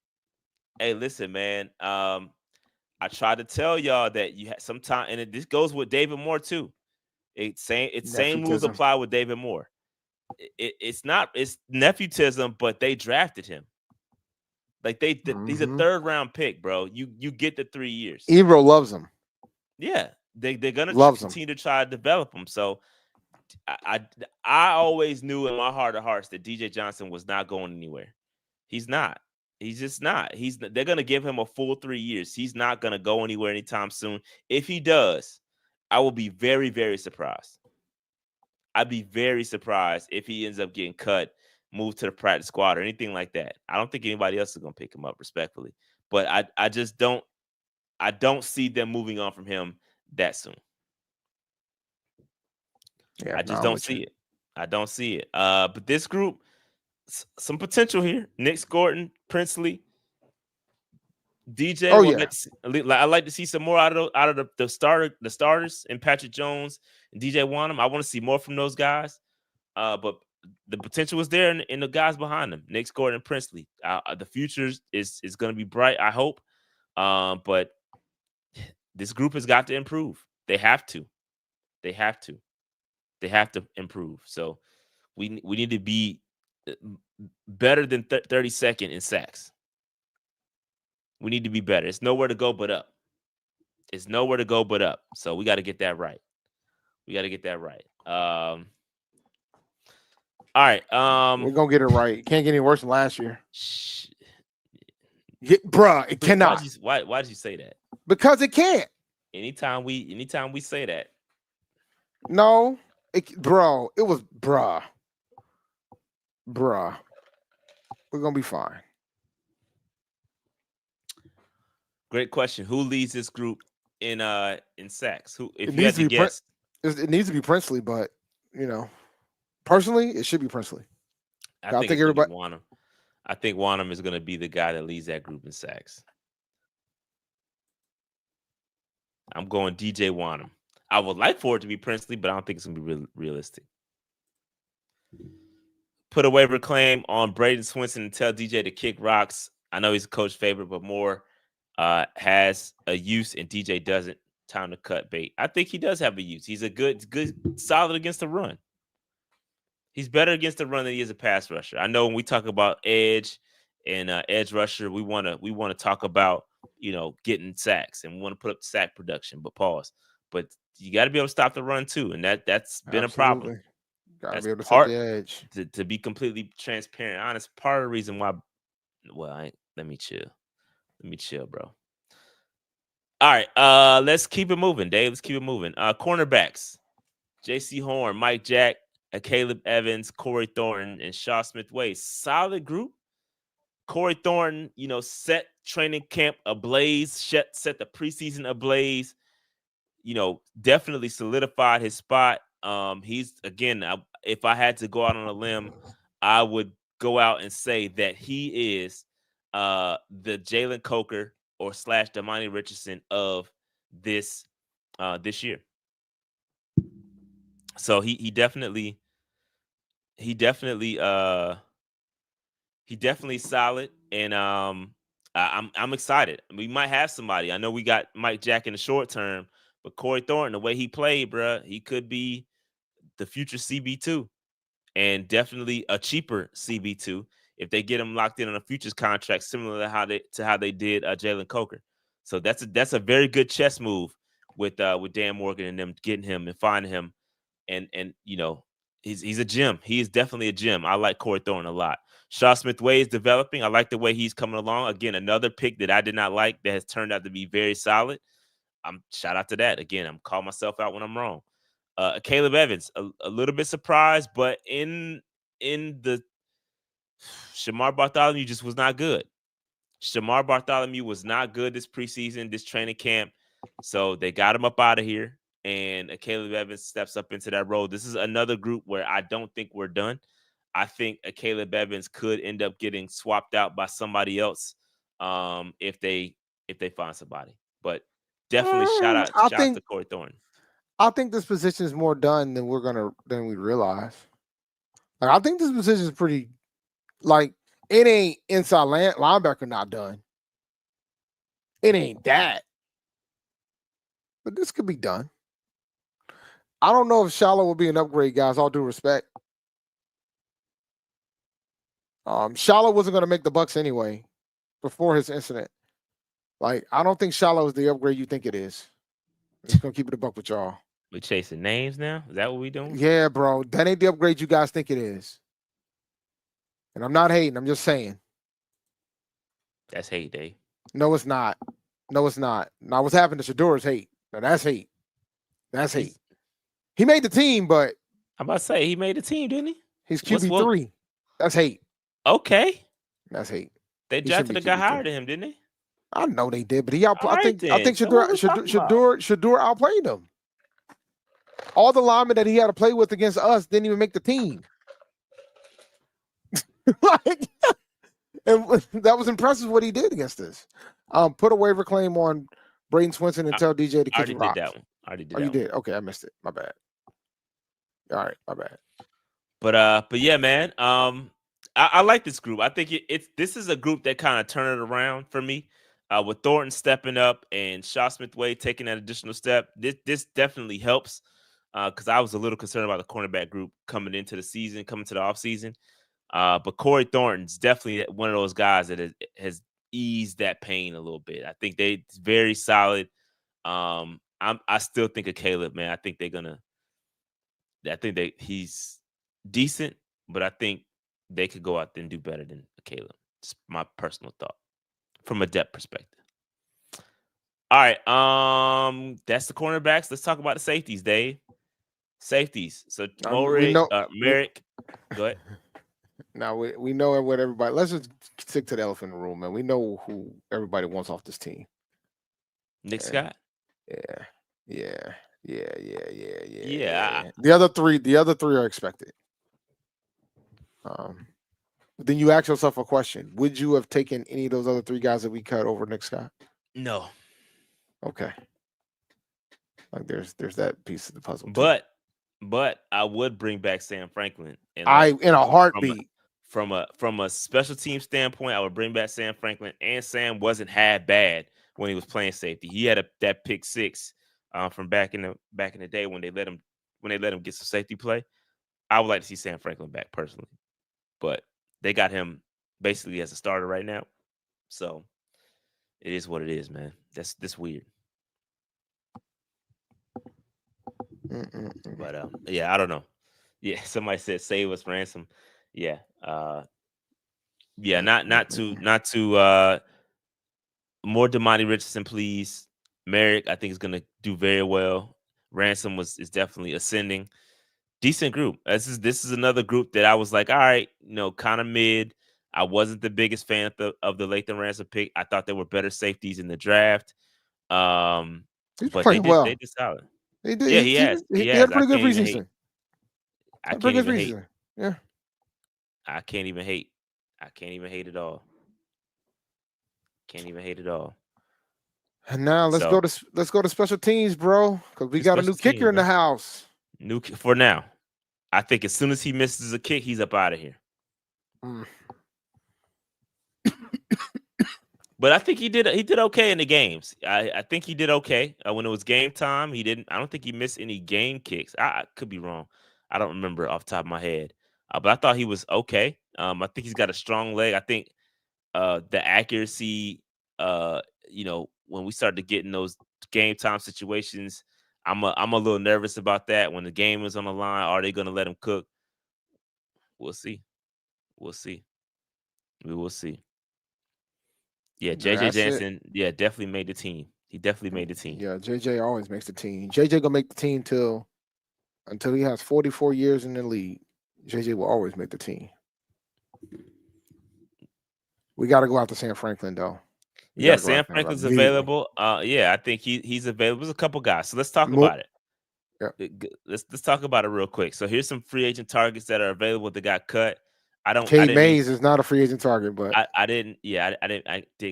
Hey, listen, man. I tried to tell y'all that you had some time, and this goes with David Moore too. Same rules apply with David Moore. It's nepotism, but they drafted him. Like he's a 3rd round pick, bro. You get the 3 years.
Ebro loves him.
Yeah, they're gonna continue to try to develop him. So I always knew in my heart of hearts that DJ Johnson was not going anywhere. He's not. He's just not. They're gonna give him a full 3 years. He's not gonna go anywhere anytime soon. If he does, I will be very, very surprised. I'd be very surprised if he ends up getting cut, moved to the practice squad, or anything like that. I don't think anybody else is gonna pick him up, respectfully. But I just don't. I don't see them moving on from him that soon. Yeah, I just don't see it. I don't see it. But this group, some potential here. Nick Scorton, Princely, DJ.
Oh yeah.
I like to see some more out of the starters, and Patrick Jones and DJ Wanham. I want to see more from those guys. But the potential is there in the guys behind them, Nick Scorton and Princely. The future is going to be bright, I hope. But this group has got to improve. They have to. They have to improve. So we need to be better than 32nd in sacks. We need to be better. It's nowhere to go but up. It's nowhere to go but up. So we got to get that right. All right.
We're gonna get it right. Can't get any worse than last year. Bruh, it cannot.
Why did you say that?
Because it can't.
Anytime we say that.
No, bro, it was bruh. We're gonna be fine.
Great question. Who leads this group in sacks? Who, if
It
you had
needs
to
to be
guess?
it needs to be Princely, but personally, it should be Princely.
I
I
think
think
it's gonna be
everybody.
Wanham. I think Wanham is gonna be the guy that leads that group in sacks. I'm going DJ Wanham. I would like for it to be Princely, but I don't think it's gonna be realistic. Put a waiver claim on Braden Swinson and tell DJ to kick rocks. I know he's a coach favorite, but more has a use and DJ doesn't. Time to cut bait. I think he does have a use. He's a good, solid against the run. He's better against the run than he is a pass rusher. I know when we talk about edge and edge rusher, we want to talk about getting sacks and we want to put up sack production. But pause. But you got to be able to stop the run too, and that's been a problem.
Gotta
That's
be able to
part
set the edge.
to be completely transparent, honest. Part of the reason why. Well, let me chill. Let me chill, bro. All right, let's keep it moving, Dave. Let's keep it moving. Cornerbacks: J.C. Horn, Mike Jack, Caleb Evans, Corey Thornton, and Shaw Smith-Wade. Solid group. Corey Thornton, set training camp ablaze, set the preseason ablaze. Definitely solidified his spot. He's again, if I had to go out on a limb, I would go out and say that he is the Jalen Coker or / Damani Richardson of this year. So he definitely solid, and I'm excited. We might have somebody. I know we got Mike Jack in the short term, but Corey Thornton, the way he played, bruh, he could be the future CB2, and definitely a cheaper CB2 if they get him locked in on a futures contract, similar to how they did Jalen Coker. So that's a very good chess move with Dan Morgan and them getting him and finding him, and he's a gem. He is definitely a gem. I like Corey Thornton a lot. Shaw Smith-Wade is developing. I like the way he's coming along. Again, another pick that I did not like that has turned out to be very solid. Shout out to that. Again, I'm calling myself out when I'm wrong. Caleb Evans, a little bit surprised, but in the Shamar Bartholomew just was not good. Shamar Bartholomew was not good this preseason, this training camp. So they got him up out of here, and Caleb Evans steps up into that role. This is another group where I don't think we're done. I think Caleb Evans could end up getting swapped out by somebody else if they find somebody. But definitely shout out to Corey Thornton.
I think this position is more done than we realize. Like, I think this position is pretty. Like, it ain't inside linebacker not done. It ain't that. But this could be done. I don't know if Shallow will be an upgrade, guys. All due respect. Shallow wasn't going to make the Bucks anyway before his incident. Like, I don't think Shallow is the upgrade you think it is. I'm just going to keep it a buck with y'all.
We chasing names now? Is that what we doing?
Yeah, bro. That ain't the upgrade you guys think it is. And I'm not hating. I'm just saying.
That's hate, Dave.
No, it's not. No, it's not. Now, what's happened to Shador is hate. Now, that's hate. That's hate. He made the team, but
I'm about to say he made the team, didn't he?
He's QB3. That's hate.
Okay.
That's hate.
They drafted a guy higher than him, didn't they?
I know they did, but I think Shador outplayed him. All the linemen that he had to play with against us didn't even make the team. And that was impressive what he did against us. Put a waiver claim on Braden Swinson and tell DJ to kick rocks.
Did that one. I already did.
Oh, you did? Okay, I missed it. My bad. All right, my bad.
But yeah, man. I like this group. I think this is a group that kind of turned it around for me. With Thornton stepping up and Shaw Smith-Wade taking that additional step, this definitely helps. Because I was a little concerned about the cornerback group coming into the offseason. But Corey Thornton's definitely one of those guys that has eased that pain a little bit. I think they're very solid. I still think of Caleb, man. I think he's decent, but I think they could go out there and do better than Caleb. It's my personal thought from a depth perspective. All right. That's the cornerbacks. Let's talk about the safeties, Dave. Safeties. So Merrick. Go ahead.
Now we know what everybody. Let's just stick to the elephant in the room, man. We know who everybody wants off this team.
Nick Scott.
Yeah.
Yeah.
The other three are expected. Then you ask yourself a question: would you have taken any of those other three guys that we cut over Nick Scott?
No.
Okay. Like there's that piece of the puzzle.
But I would bring back Sam Franklin. And
in a heartbeat.
From a special team standpoint, I would bring back Sam Franklin. And Sam wasn't half bad when he was playing safety. He had that pick six from back in the day when they let him get some safety play. I would like to see Sam Franklin back personally, but they got him basically as a starter right now. So it is what it is, man. That's weird. But yeah, I don't know. Yeah, somebody said save us ransom. Yeah. Yeah, not to more Damani Richardson, please. Merrick, I think, is gonna do very well. Ransom is definitely ascending. Decent group. This is another group that I was like, all right, kind of mid. I wasn't the biggest fan of the Lathan Ransom pick. I thought there were better safeties in the draft.
He's
but
playing well.
They did solid.
He did.
Yeah, he has.
He had a pretty good preseason.
I can't even hate.
Yeah.
I can't even hate. I can't even hate at all. Can't even hate at all.
And now let's go to special teams, bro, because we got a new kicker in the house.
For now. I think as soon as he misses a kick, he's up out of here. But I think he did okay in the games. I think he did okay when it was game time. I don't think he missed any game kicks. I could be wrong. I don't remember off the top of my head. But I thought he was okay. I think he's got a strong leg. I think the accuracy, when we started to get in those game time situations, I'm a little nervous about that. When the game is on the line, are they going to let him cook? We'll see. We will see. Yeah, JJ Jansen, definitely made the team. He definitely made the team.
Yeah, JJ always makes the team. JJ gonna make the team until he has 44 years in the league. JJ will always make the team. We got to go out to Sam Franklin though.
Yeah, Sam Franklin's available. I think he's available. There's a couple guys, so let's talk about it. Yeah. Let's talk about it real quick. So here's some free agent targets that are available that got cut.
Cade Mays is not a free agent target, but
I didn't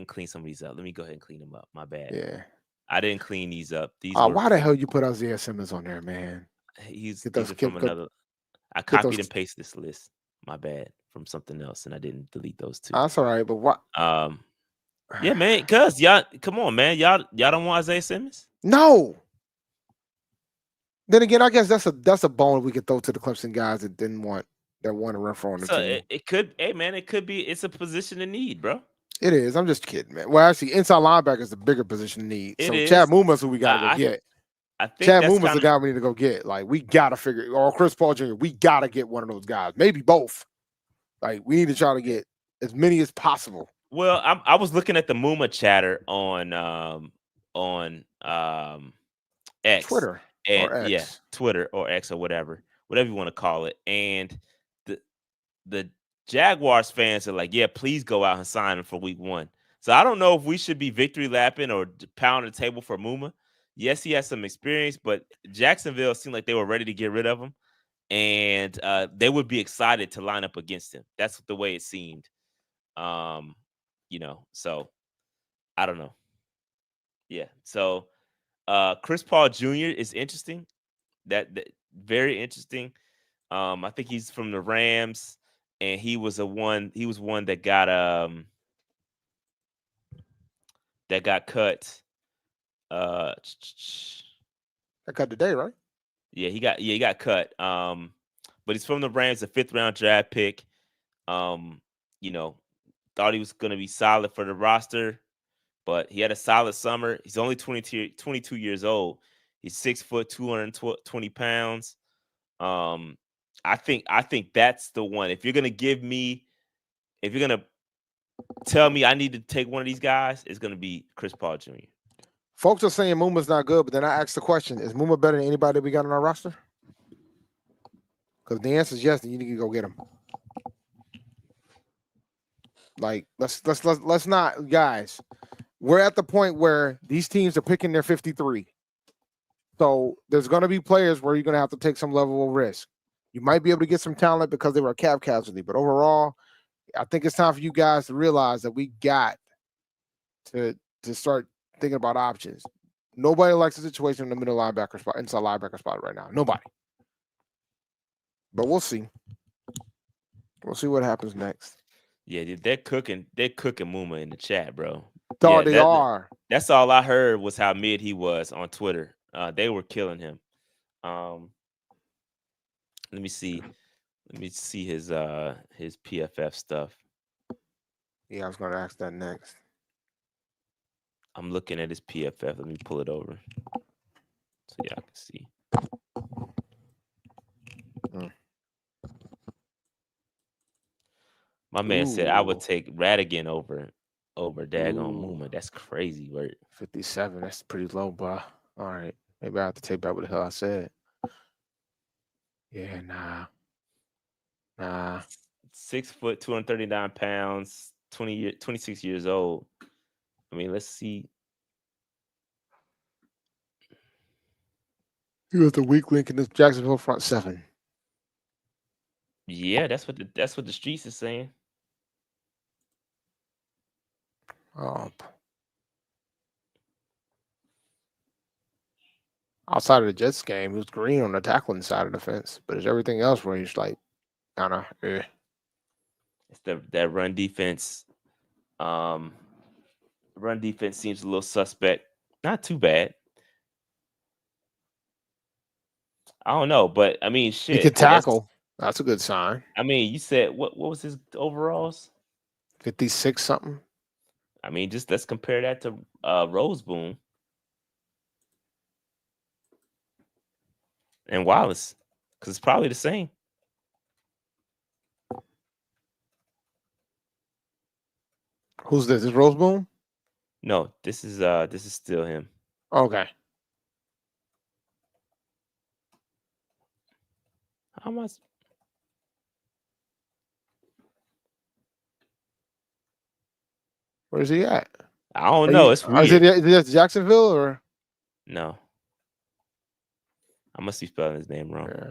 clean some of these up. Let me go ahead and clean them up. My bad.
Yeah.
I didn't clean these up.
Why the hell you put Isaiah Simmons on there, man?
These are from another. I copied and pasted this list. My bad, from something else, and I didn't delete those two.
That's all right, but what?
Yeah, man, cuz y'all, come on, man, y'all don't want Isaiah Simmons?
No. Then again, I guess that's a bone we could throw to the Clemson guys that wanted Renfrow on the team.
It could, hey man, it's a position in need, bro.
It is. I'm just kidding, man. Well, actually, inside linebacker is the bigger position in need. Chad Muma's who we gotta go get.
I think
Chad Muma's the guy we need to go get. Like, we gotta figure, or Chris Paul Jr., we gotta get one of those guys. Maybe both. Like, we need to try to get as many as possible.
Well, I was looking at the Muma chatter on X.
Twitter.
And yeah, Twitter or X or whatever you want to call it. And the Jaguars fans are like, yeah, please go out and sign him for week 1. So I don't know if we should be victory lapping or pounding the table for Muma. Yes, he has some experience, but Jacksonville seemed like they were ready to get rid of him. And they would be excited to line up against him. That's the way it seemed. So I don't know. Yeah. So Chris Paul Jr. is interesting. That very interesting. I think he's from the Rams, and he was one that got cut.
That cut today, right?
Yeah, he got cut. But he's from the Rams, a 5th round draft pick. Thought he was gonna be solid for the roster, but he had a solid summer. He's only 22 years old. He's 6 foot, 220 pounds. I think that's the one. If you're gonna tell me I need to take one of these guys, it's gonna be Chris Paul Jr.
Folks are saying Muma's not good, but then I asked the question: is Muma better than anybody that we got on our roster? Because the answer is yes, then you need to go get him. Like, let's not, guys. We're at the point where these teams are picking their 53. So there's going to be players where you're going to have to take some level of risk. You might be able to get some talent because they were a cap casualty, but overall, I think it's time for you guys to realize that we got to start thinking about options. Nobody likes the situation in the middle linebacker spot, inside linebacker spot right now. Nobody. But we'll see. We'll see what happens next.
Yeah, dude, they're cooking Muma in the chat, bro.
Dog, they are.
That's all I heard was how mid he was on Twitter. They were killing him. Let me see his PFF stuff.
Yeah, I was gonna ask that next.
I'm looking at his PFF. Let me pull it over so y'all can see. My man said I would take Radigan over daggone Muma. That's crazy word.
57. That's pretty low, bro. All right. Maybe I have to take back what the hell I said. Yeah, nah.
6 foot, 239 pounds, 26 years old. I mean, let's see.
He was the weak link in this Jacksonville front seven.
Yeah, that's what the streets is saying.
Outside of the Jets game, he was green on the tackling side of the fence, but it's everything else where he's like, kind of.
It's that run defense. Run defense seems a little suspect. Not too bad. I don't know, but I mean, shit.
He can tackle. That's a good sign.
I mean, you said what was his overalls?
56 something.
I mean, just let's compare that to Roseboom and Wallace, because it's probably the same.
Who's this? Is Roseboom?
No, this is still him.
Okay.
How much?
Where's he at?
I don't know. It's weird.
Is it Jacksonville or?
No. I must be spelling his name wrong.
Yeah.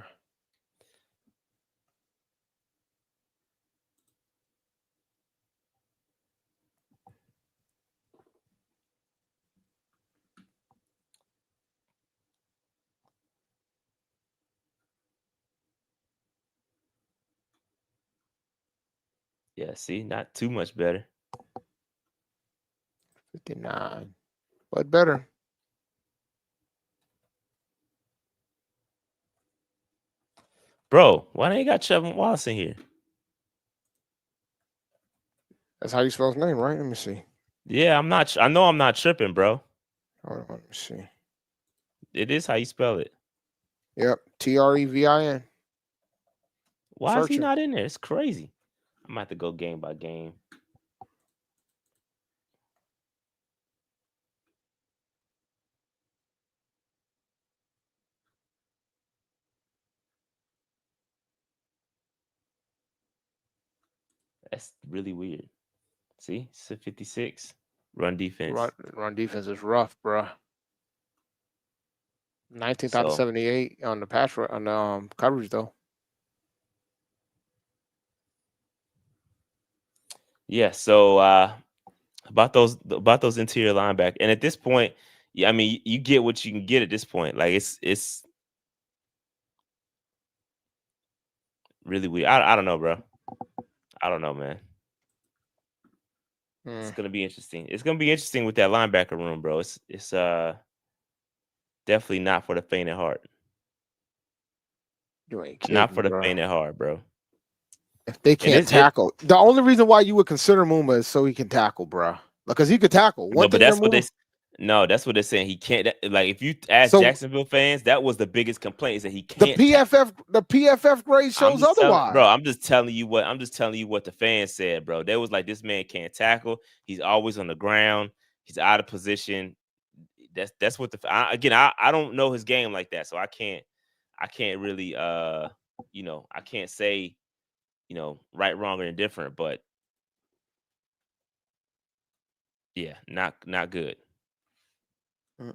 Yeah, see, not too much better.
59. But better.
Bro, why don't you got Trevor Wallace in here?
That's how you spell his name, right? Let me see.
Yeah, I know I'm not tripping, bro.
Hold on, let me see.
It is how you spell it.
Yep. Trevin.
Why is he not in there? It's crazy. I'm about to go game by game. That's really weird. See, it's a 56. Run defense.
Run defense is rough, bro. 19th out of 78 on the pass on the coverage though.
Yeah, so about those interior linebackers, and at this point, yeah, I mean, you get what you can get at this point. Like it's really weird. I don't know, bro. I don't know, man. It's gonna be interesting. It's gonna be interesting with that linebacker room, bro. It's definitely not for the faint of heart.
You ain't kidding,
not for the faint of heart, bro.
If they can't tackle, the only reason why you would consider Muma is so he can tackle, bro. Because he could tackle.
That's what they're saying. He can't. Like, if you ask Jacksonville fans, that was the biggest complaint, is that he can't.
The PFF grade shows otherwise,
bro. I'm just telling you what the fans said, bro. They was like, this man can't tackle. He's always on the ground. He's out of position. That's what I don't know his game like that, so I can't really I can't say right, wrong, or indifferent, but yeah, not good.
You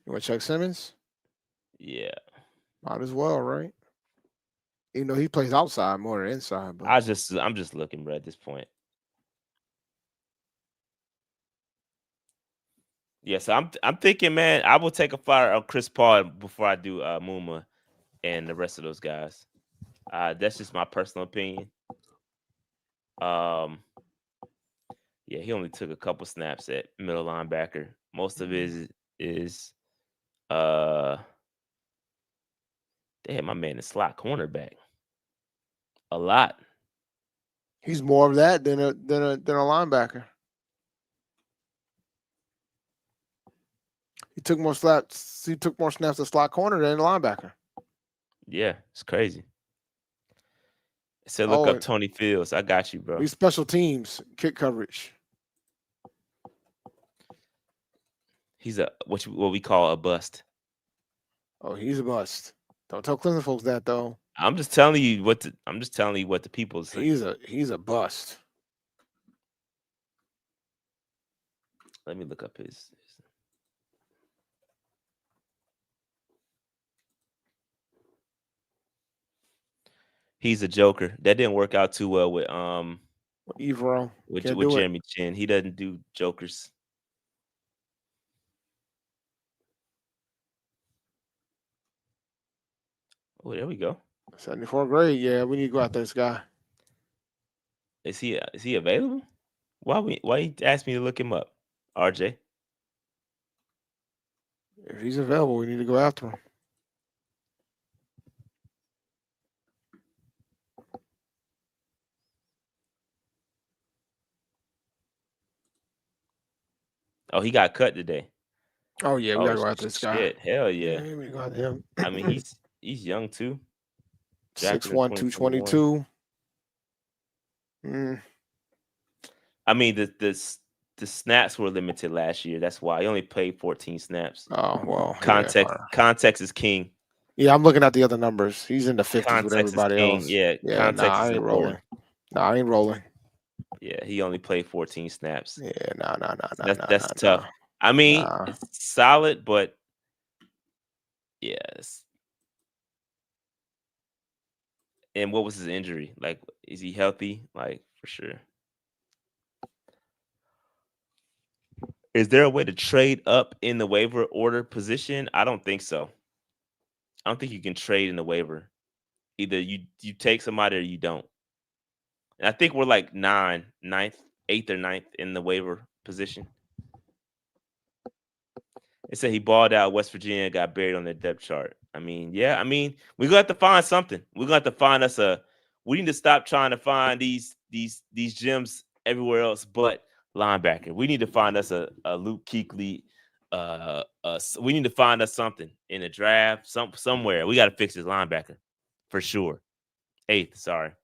want Chuck Simmons?
Yeah,
Might as well, right? Even though he plays outside more than inside, but
I'm just looking, bro, at this point. Yeah, so I'm thinking, man, I will take a flyer on Chris Paul before I do Muma and the rest of those guys. That's just my personal opinion. Yeah, he only took a couple snaps at middle linebacker. Most of it is damn, my man is slot cornerback. A lot.
he's more of that than a linebacker. He took more snaps. He took more snaps at slot corner than a linebacker.
Yeah, it's crazy. It said look up Tony Fields. I got you, bro.
He's special teams, kick coverage.
He's what we call a bust.
Oh, he's a bust. Don't tell Clemson folks that though.
I'm just telling you what the people say.
He's a bust.
Let me look up his. He's a joker. That didn't work out too well with
Evero.
With Jeremy Chin. He doesn't do jokers. Oh, there we go.
74 grade. Yeah, we need to go after this guy.
Is he available? Why you ask me to look him up, RJ?
If he's available, we need to go after him.
Oh, he got cut today.
Oh yeah, we gotta go after this guy.
Hell yeah.
We got him.
I mean, he's young too.
6'1", 222.
I mean, the snaps were limited last year. That's why he only played 14 snaps.
Oh well.
Context is king.
Yeah, I'm looking at the other numbers. He's in the 50s with everybody else.
Yeah, context
I ain't rolling. I ain't rolling.
Yeah, he only played 14 snaps.
Yeah,
that's tough. I mean, it's solid, but yes. And what was his injury? Like, is he healthy? Like, for sure. Is there a way to trade up in the waiver order position? I don't think so. I don't think you can trade in the waiver. Either you take somebody or you don't. And I think we're like 8th or 9th in the waiver position. It said he balled out. West Virginia got buried on their depth chart. I mean, yeah. I mean, we're gonna have to find something. We're gonna have to find us we need to stop trying to find these gems everywhere else but linebacker. We need to find us a Luke Kuechly. We need to find us something in a draft, somewhere. We got to fix this linebacker for sure. 8th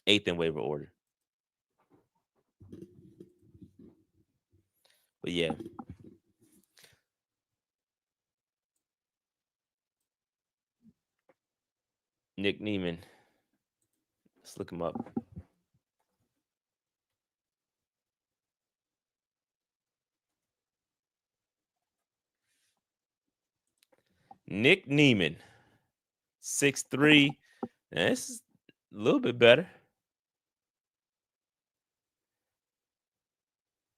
in waiver order. But yeah. Nick Neiman. Let's look him up. Nick Neiman, 6'3". This is a little bit better.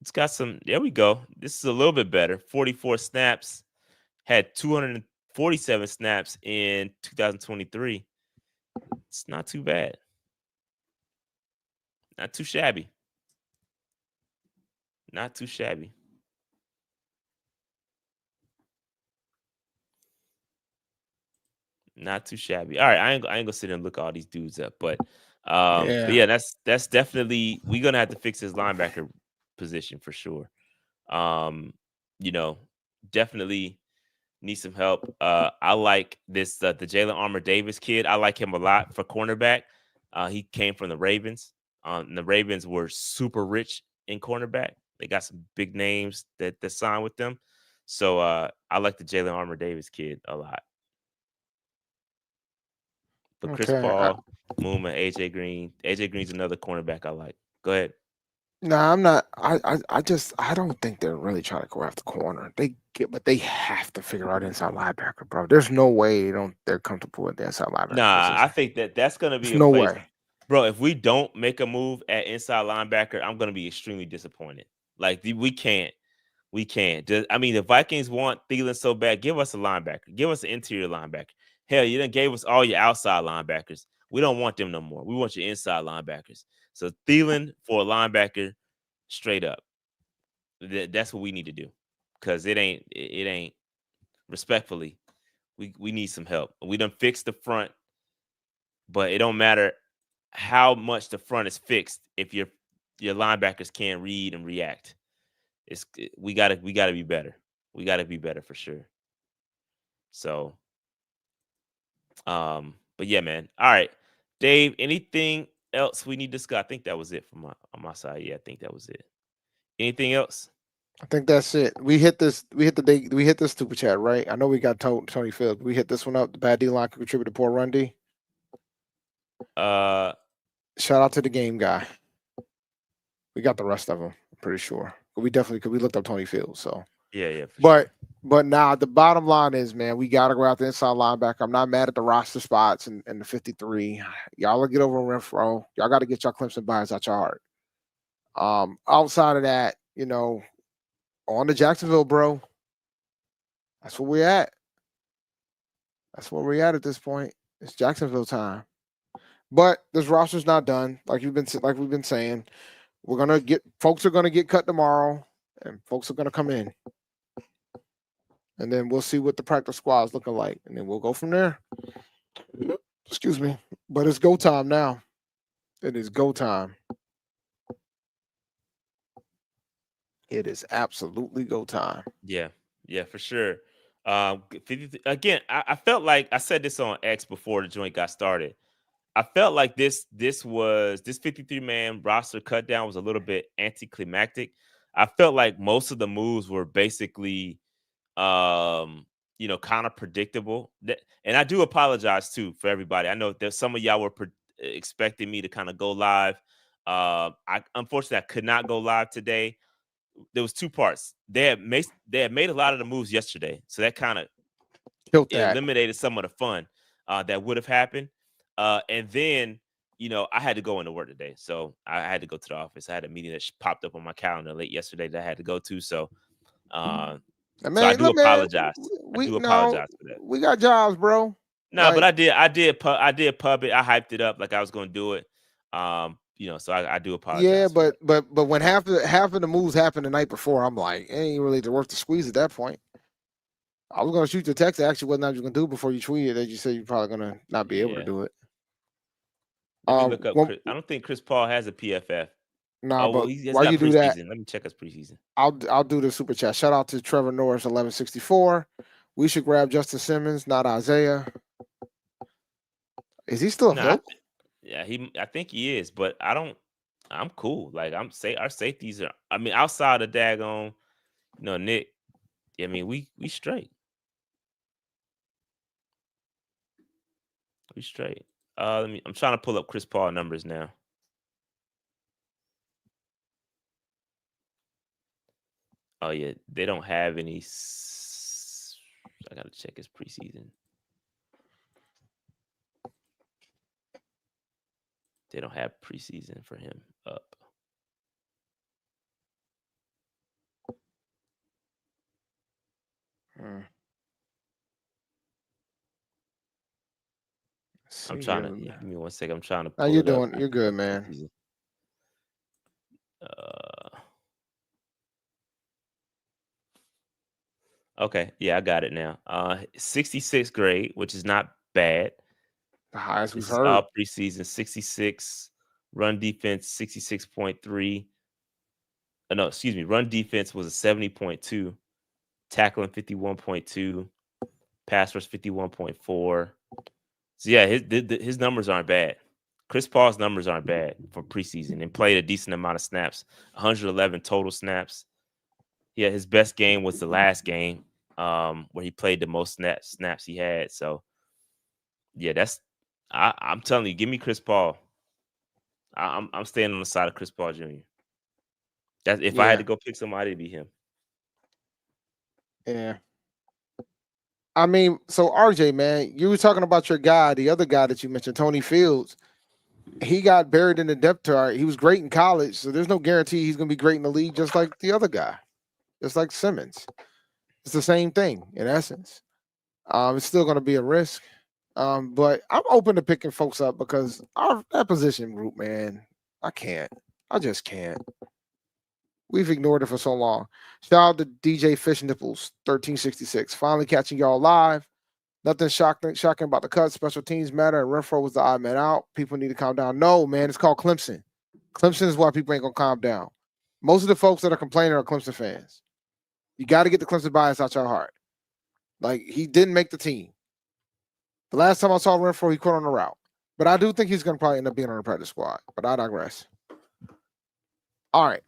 It's got some. There we go. This is a little bit better. 44 snaps. Had 247 snaps in 2023. It's not too bad. Not too shabby. Not too shabby. Not too shabby. All right, I ain't gonna sit here and look all these dudes up, but yeah, that's definitely we're gonna have to fix his linebacker position for sure. Definitely need some help. I like this the Jalen Armour Davis kid. I like him a lot for cornerback. He came from the Ravens. The Ravens were super rich in cornerback. They got some big names that signed with them. So I like the Jalen Armour Davis kid a lot. But Chris
Okay.
Paul, Moon, and AJ Green. AJ Green's another cornerback I like. Go ahead.
No, I'm not. I don't think they're really trying to go after corner. But they have to figure out inside linebacker, bro. There's no way they're comfortable with the inside linebacker.
Nah, I think that's gonna be
There's no
place,
way,
bro. If we don't make a move at inside linebacker, I'm gonna be extremely disappointed. Like we can't. I mean, the Vikings want Thielen so bad. Give us a linebacker. Give us an interior linebacker. Hell, you done gave us all your outside linebackers. We don't want them no more. We want your inside linebackers. So Thielen for a linebacker, straight up. That's what we need to do. Because it ain't respectfully. We need some help. We done fixed the front, but it don't matter how much the front is fixed if your linebackers can't read and react. We gotta be better. We gotta be better for sure. So, but yeah, man. All right, Dave. Anything else we need to discuss? I think that was it from on my side. Yeah, I think that was it. Anything else?
I think that's it. We hit this super chat, right? I know we got Tony Fields. We hit this one up. The bad D line could contribute to poor run D. Shout out to the game guy. We got the rest of them. I'm pretty sure. We definitely could. We looked up Tony Fields. So
yeah.
But now the bottom line is, man, we got to go out the inside linebacker. I'm not mad at the roster spots and the 53. Y'all will get over Renfrow. Y'all got to get y'all Clemson buys out your heart. Outside of that, on to Jacksonville, bro. That's where we're at. That's where we're at this point. It's Jacksonville time. But this roster's not done. Like we've been saying, folks are gonna get cut tomorrow, and folks are gonna come in. And then we'll see what the practice squad is looking like. And then we'll go from there. Excuse me. But it's go time now. It is go time. It is absolutely go time.
Yeah, for sure. Again, I felt like I said this on X before the joint got started. I felt like this 53-man roster cut down was a little bit anticlimactic. I felt like most of the moves were basically kind of predictable. And I do apologize too for everybody. I know that some of y'all were expecting me to kind of go live. Unfortunately I could not go live today. There was two parts. They had made a lot of the moves yesterday, so that kind of eliminated some of the fun that would have happened. And then I had to go into work today, so I had to go to the office. I had a meeting that popped up on my calendar late yesterday that I had to go to. So, so I do apologize. I do apologize for that.
We got jobs, bro.
No, but I did pub it. I hyped it up like I was going to do it. So I do apologize.
Yeah, but when half of the moves happened the night before, I'm like, it ain't really worth the squeeze at that point. I was gonna shoot the text. Actually, what I was gonna do before you tweeted that you said you're probably gonna not be able to do it.
Look up. I don't think Chris Paul has a PFF.
Nah, but why you do that?
Let me check his preseason.
I'll do the super chat. Shout out to Trevor Norris 1164. We should grab Justin Simmons, not Isaiah. Is he still available?
Yeah, I think he is, but I'm cool. Like our safeties are. I mean, outside of daggone, Nick. I mean, we straight. We straight. I'm trying to pull up Chris Paul numbers now. Oh yeah, they don't have any. I gotta check his preseason. They don't have preseason for him up. I'm trying to give me 1 second. I'm trying to pull
you're good, man.
Okay, yeah, I got it now. 66th grade, which is not bad.
The highest we've heard.
Preseason 66, run defense 66.3. No, excuse me. Run defense was a 70.2, tackling 51.2, pass rush 51.4. So yeah, his numbers aren't bad. Chris Paul's numbers aren't bad for preseason and played a decent amount of snaps, 111 total snaps. Yeah, his best game was the last game where he played the most snaps he had. So, yeah, I'm telling you, give me Chris Paul. I'm staying on the side of Chris Paul Jr. That if I had to go pick somebody, it'd be him.
Yeah. I mean, so RJ, man, you were talking about your guy, the other guy that you mentioned, Tony Fields. He got buried in the depth chart. He was great in college, so there's no guarantee he's going to be great in the league, just like the other guy, just like Simmons. It's the same thing in essence. It's still going to be a risk, but I'm open to picking folks up because that position group, man, I just can't. We've ignored it for so long. Shout out to DJ Fish Nipples, 1366. Finally catching y'all live. Nothing shocking about the cut. Special teams matter, and Renfrow was the odd man out. People need to calm down. No, man, it's called Clemson. Clemson is why people ain't going to calm down. Most of the folks that are complaining are Clemson fans. You got to get the Clemson bias out your heart. Like, he didn't make the team. The last time I saw Renfrow, he quit on the route. But I do think he's going to probably end up being on the practice squad. But I digress. All right.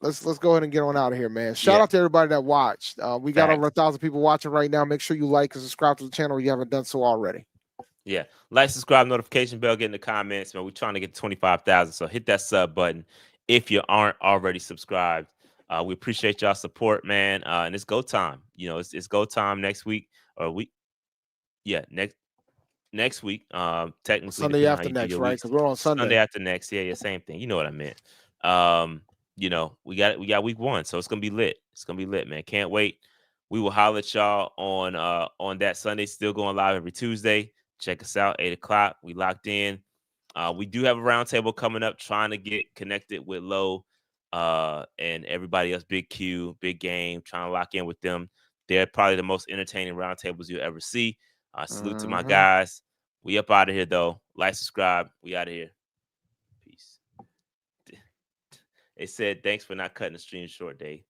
Let's go ahead and get on out of here, man. Shout out to everybody that watched. We got over 1,000 people watching right now. Make sure you like and subscribe to the channel if you haven't done so already.
Yeah. Like, subscribe, notification bell, get in the comments, man. We're trying to get to 25,000. So hit that sub button if you aren't already subscribed. We appreciate y'all support, man. And it's go time. You know, it's go time next week next week. Technically
Sunday after next, right? Because we're on Sunday.
Sunday after next. Yeah, same thing. You know what I meant. You know, we got week 1, so it's gonna be lit. It's gonna be lit, man. Can't wait. We will holler at y'all on that Sunday. Still going live every Tuesday. Check us out, 8:00. We locked in. We do have a roundtable coming up, trying to get connected with Low and everybody else. Big Q, Big Game, trying to lock in with them. They're probably the most entertaining roundtables you'll ever see. Salute to my guys. We up out of here though. Like, subscribe. We out of here. Peace. They said, thanks for not cutting the stream short, Dave.